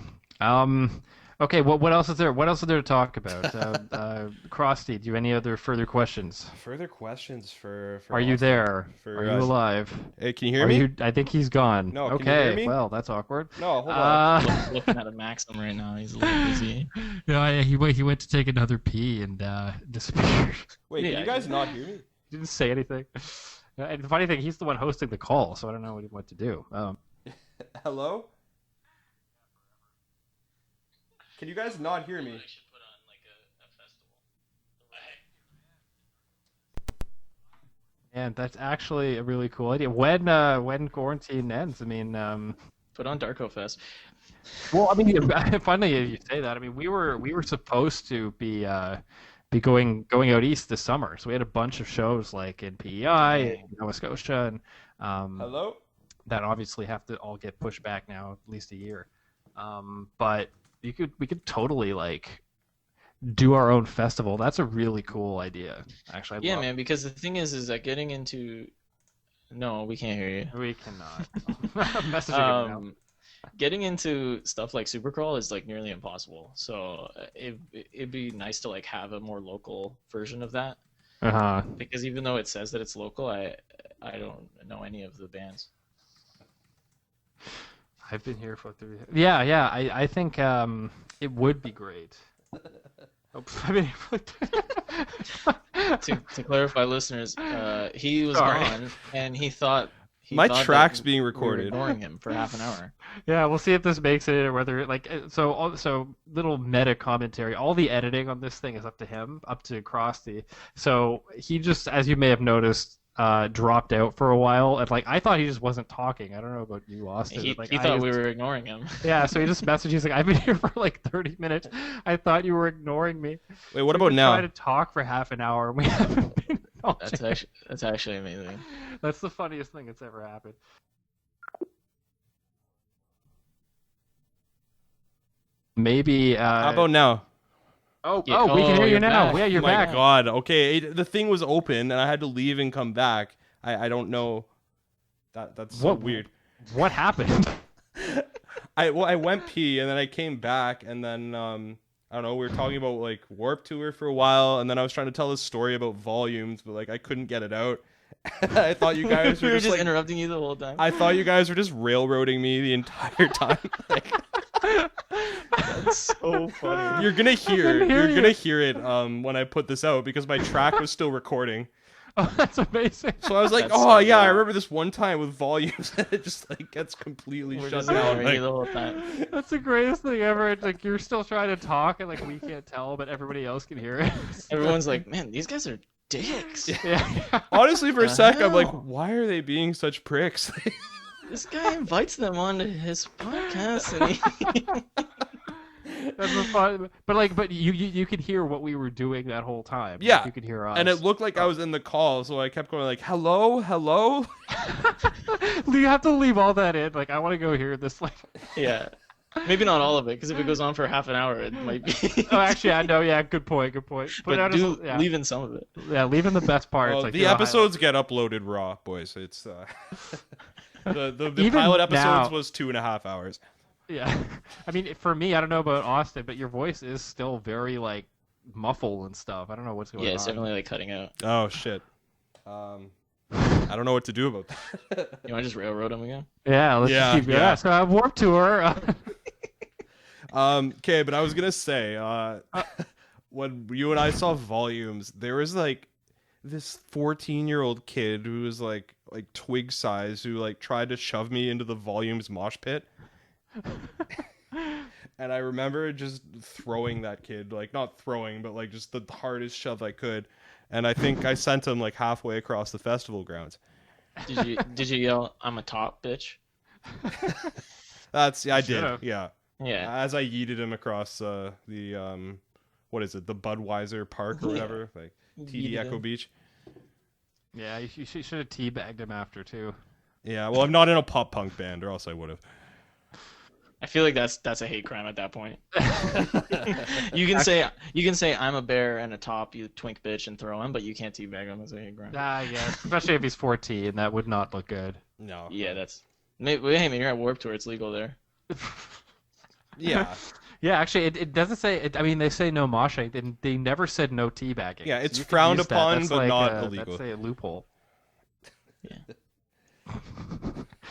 Okay, what else is there? What else is there to talk about? Krusty, do you have any other further questions? Further questions for Are you Austin? there? For Are you us. alive? Hey, can you hear me? I think he's gone. No, can you Okay, hear me? well, that's awkward. No, hold on. Looking at a Maxim right now. He's a little busy. Yeah, he went to take another pee and disappeared. Wait, can Yeah, you guys not hear me? He didn't say anything. And the funny thing, he's the one hosting the call, so I don't know what to do. Hello? Can you guys not hear me? And that's actually a really cool idea. When quarantine ends, I mean, Put on Darko Fest. well, I mean, funny you say that. I mean, we were supposed to be going out east this summer, so we had a bunch of shows like in PEI, in Nova Scotia, and Hello? that obviously have to all get pushed back now at least a year. But we could totally like do our own festival. That's a really cool idea. Actually, Yeah, man. Because the thing is that getting into. No, we can't hear you. we cannot. Messaging him now. Getting into stuff like Supercrawl is like nearly impossible. So it'd be nice to like have a more local version of that. Uh-huh. Because even though it says that it's local, I don't know any of the bands. I've been here for 3. Yeah. I think it would be great. I mean, To clarify, listeners, he was Sorry. gone and he thought. My thought track's that being we were recorded. ignoring him for half an hour. yeah, we'll see if this makes it or whether so little meta commentary. All the editing on this thing is up to him, up to Krusty. So he just, as you may have noticed, dropped out for a while, and like I thought he just wasn't talking. I don't know about you, Austin. He, but, like, he thought we were ignoring him. Yeah, so he just messaged. He's like, "I've been here for like 30 minutes. I thought you were ignoring me." Wait, what So about we've been now? trying to talk for half an hour, and we haven't been. That's actually amazing. That's the funniest thing that's ever happened. Maybe. How about now? Oh, Yeah, we can hear you you're now. back. Yeah, you're Oh my back. God. Okay, the thing was open, and I had to leave and come back. I don't know. That's so What- weird. What happened? I went pee, and then I came back, and then I don't know. We were talking about like Warp Tour for a while, and then I was trying to tell this story about volumes, but like I couldn't get it out. I thought you guys we were were just just like, interrupting you the whole time. I thought you guys were just railroading me the entire time. Like, That's so funny. you're gonna hear didn't hear you're you. gonna hear it when I put this out because my track was still recording. Oh, that's amazing. So I was like, That's oh so yeah, I good. remember this one time with volumes, and it just like gets completely We're shut just down. ignoring you Like, the whole time. That's the greatest thing ever. It's like you're still trying to talk, and like we can't tell, but everybody else can hear it. Everyone's like, man, these guys are dicks. yeah. honestly, for a The sec, I'm like, hell? why are they being such pricks? This guy invites them onto his podcast, and he... That's the fun. But you could hear what we were doing that whole time. Yeah. Like, you could hear us. And it looked like I was in the call, so I kept going like, hello, hello. You have to leave all that in. Like I want to go hear this. Like, yeah, maybe not all of it, because if it goes on for half an hour, it might be. oh, actually, I know. Yeah, good point. Good point. Put it But out as do yeah. leave in some of it. Yeah, leave in the best parts. Well, like, the you know, episodes get uploaded raw, boys. It's the Even pilot episodes now- was 2.5 hours. Yeah, I mean, for me, I don't know about Austin, but your voice is still very like muffled and stuff. I don't know what's going Yeah, on. it's definitely like cutting out. Oh shit. I don't know what to do about that. You want to just railroad him again? Yeah, let's Yeah, just keep. yeah. So I have Warp Tour. Okay, but I was gonna say, when you and I saw volumes, there was like this 14-year-old kid who was like twig size who like tried to shove me into the volumes mosh pit. And I remember just throwing that kid, like not throwing, but like just the hardest shove I could. And I think I sent him like halfway across the festival grounds. Did you yell, "I'm a top bitch"? I did, Should've. yeah. Yeah. As I yeeted him across the what is it, the Budweiser Park or Yeah. whatever, like TD Yeeted Echo him. Beach. Yeah, you should have teabagged him after too. Yeah, well, I'm not in a pop punk band, or else I would have. I feel like that's a hate crime at that point. You can say I'm a bear and a top, you twink bitch, and throw him, but you can't teabag him as a hate crime. Ah, yeah, especially if he's 14, that would not look good. No. Yeah, that's. Hey, man, you're at Warp Tour. It's legal there. Yeah. Yeah, actually, it doesn't say. I mean, they say no moshing. They never said no teabagging. Yeah, it's you could frowned use that. upon, That's but like, not illegal. That's a loophole.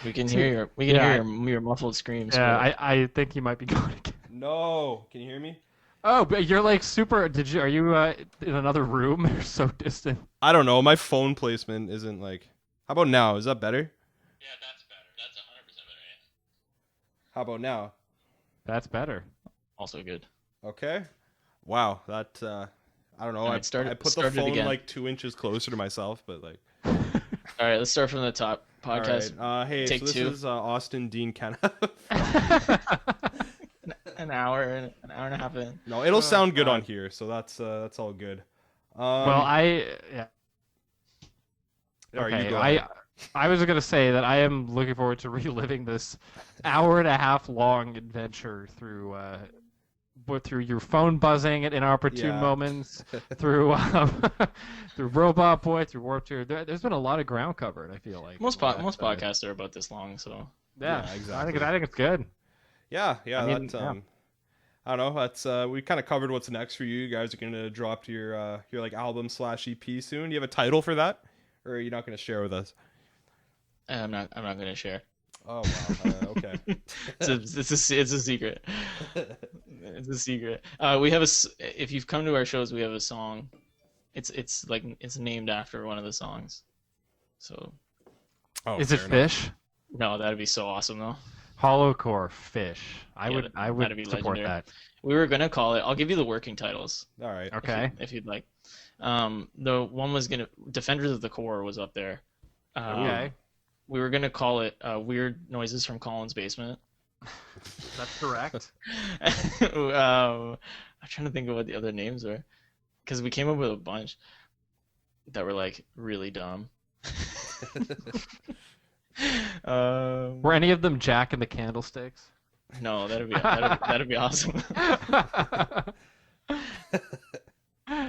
We can hear your muffled screams. Yeah, I think he might be going again. No. Can you hear me? Oh, but you're like super. Are you in another room? You're so distant. I don't know. My phone placement isn't like. How about now? Is that better? Yeah, that's better. That's 100% better. How about now? That's better. Also good. Okay. Wow. That. I don't know. All right, I put the start it phone again. like 2 inches closer to myself, but like. All right, let's start from the top. All Podcast right. Hey, take so this two. is Austin Dean Kennah. an hour and a half in. No, it'll sound good God. on here, so that's all good. Well, yeah. all right, you Okay, go ahead. I was gonna say that I am looking forward to reliving this hour and a half long adventure through your phone buzzing at inopportune Yeah. moments, through through Robot Boy, through Warp Tour. There's been a lot of ground covered. I feel like Most Yeah, podcasts are about this long, so Yeah, exactly. I think it's good. Yeah, I mean, that, I don't know. That's we kind of covered what's next for you. You guys are gonna drop your like album / EP soon. Do you have a title for that, or are you not gonna share with us? I'm not going to share. Oh wow. Okay. It's a secret. It's a secret. We have if you've come to our shows, we have a song. It's named after one of the songs. So Oh, Is it fair enough. Fish? no, that'd be so awesome though. Hollowcore Fish. I Yeah, would that'd be support legendary. that. We were gonna call it. I'll give you the working titles All right. Okay. if you'd like. The one was Defenders of the Core was up there. Okay. We were gonna call it Weird Noises from Colin's Basement. That's correct. I'm trying to think of what the other names were, because we came up with a bunch that were like really dumb. Were any of them Jack and the Candlesticks? No, that'd be awesome.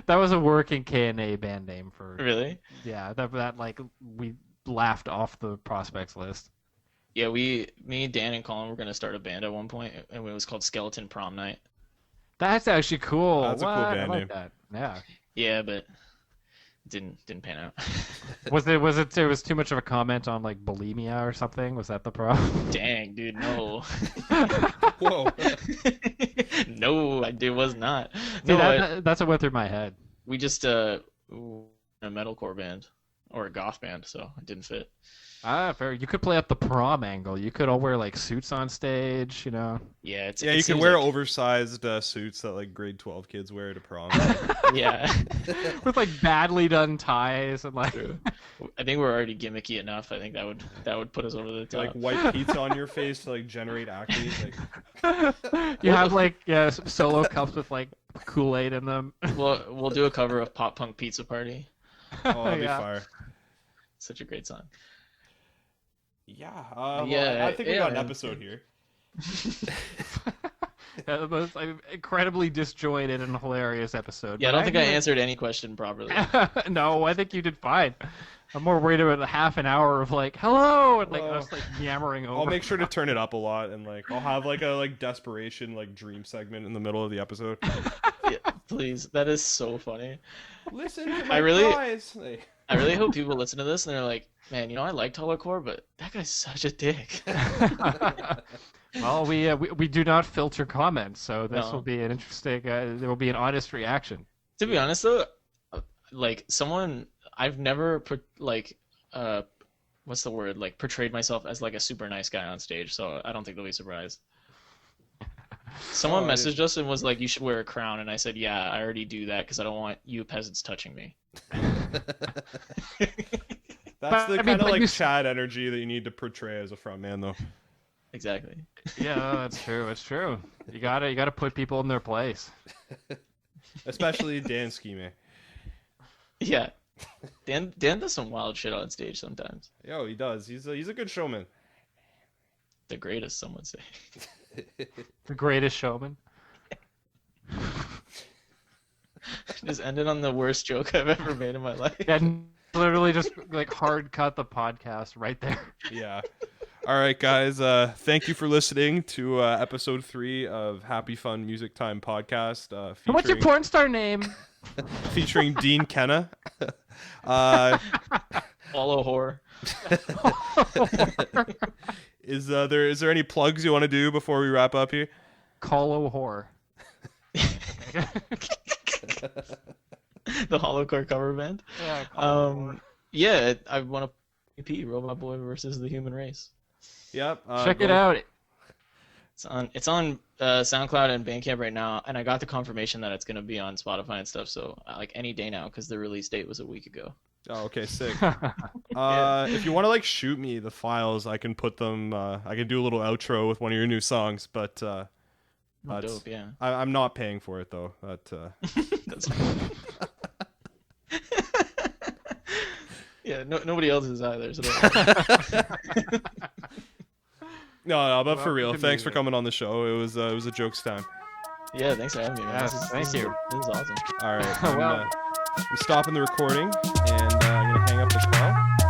That was a working K&A band name for. Really? Yeah, that like we laughed off the prospects list. Yeah, me, Dan, and Colin were gonna start a band at one point, and it was called Skeleton Prom Night. That's actually cool. That's a cool band I like name. that. Yeah. Yeah, but it didn't pan out. Was it too much of a comment on like bulimia or something? Was that the problem? Dang, dude, no. Whoa. No, it was not. See, No, that's what went through my head. we just a metalcore band or a goth band, so it didn't fit. Ah, fair. You could play up the prom angle. You could all wear like suits on stage, you know. Yeah, Yeah, you can wear oversized suits that like grade 12 kids wear to prom. Yeah. With like badly done ties and like True. I think we're already gimmicky enough. I think that would put us over the top. Like white pizza on your face to like generate acne. Like... you have like solo cups with like Kool-Aid in them. We'll do a cover of Pop Punk Pizza Party. Oh, that'd be Yeah. fire. Such a great song. Yeah. Yeah, I think we got an man. episode here. The most like, incredibly disjointed and hilarious episode. Yeah, I But don't think I knew- answered any question properly. No, I think you did fine. I'm more worried about a half an hour of like hello and like Well, us like yammering over. I'll make sure to turn it up a lot and like I'll have like a desperation dream segment in the middle of the episode. Yeah, please, that is so funny. Listen to I really- cries. Like... I really hope people listen to this and they're like, man, I liked Holocore, but that guy's such a dick. Well, we do not filter comments, so this No. will be an interesting. There will be an honest reaction. To be honest though, like I've never what's the word? Like portrayed myself as like a super nice guy on stage, so I don't think they'll be surprised. Someone Oh, messaged us and was like, you should wear a crown, and I said, yeah, I already do that because I don't want you peasants touching me. That's the I mean, kind of but like you- Chad energy that you need to portray as a frontman, though. Exactly. Yeah, no, that's true. It's true. You gotta put people in their place. Especially Dan Scheme. Yeah. Dan does some wild shit on stage sometimes. Yo, he does. He's a good showman. The greatest, some would say. The greatest showman. Just ended on the worst joke I've ever made in my life. And literally just like hard cut the podcast right there. Yeah. All right, guys. Thank you for listening to episode 3 of Happy Fun Music Time podcast. And what's your porn star name? Featuring Dean Kennah. Follow horror. Is there any plugs you want to do before we wrap up here? Colo whore. The Holocore cover band. Yeah. Yeah, I want to EP Robot Boy versus the Human Race. Yep. Check it out. It's on SoundCloud and Bandcamp right now, and I got the confirmation that it's gonna be on Spotify and stuff. So like any day now, because the release date was a week ago. Oh, okay, sick. If you want to shoot me the files, I can put them. I can do a little outro with one of your new songs, but Dope, yeah. I'm not paying for it though. That's fine. Yeah, nobody else is either. So No, but Well, for real, good thanks for music. coming on the show. It was a jokes time. yeah, thanks for having me, man. Yes, thank you. This is awesome. All right, Well- I'm stopping the recording, and I'm gonna hang up the call.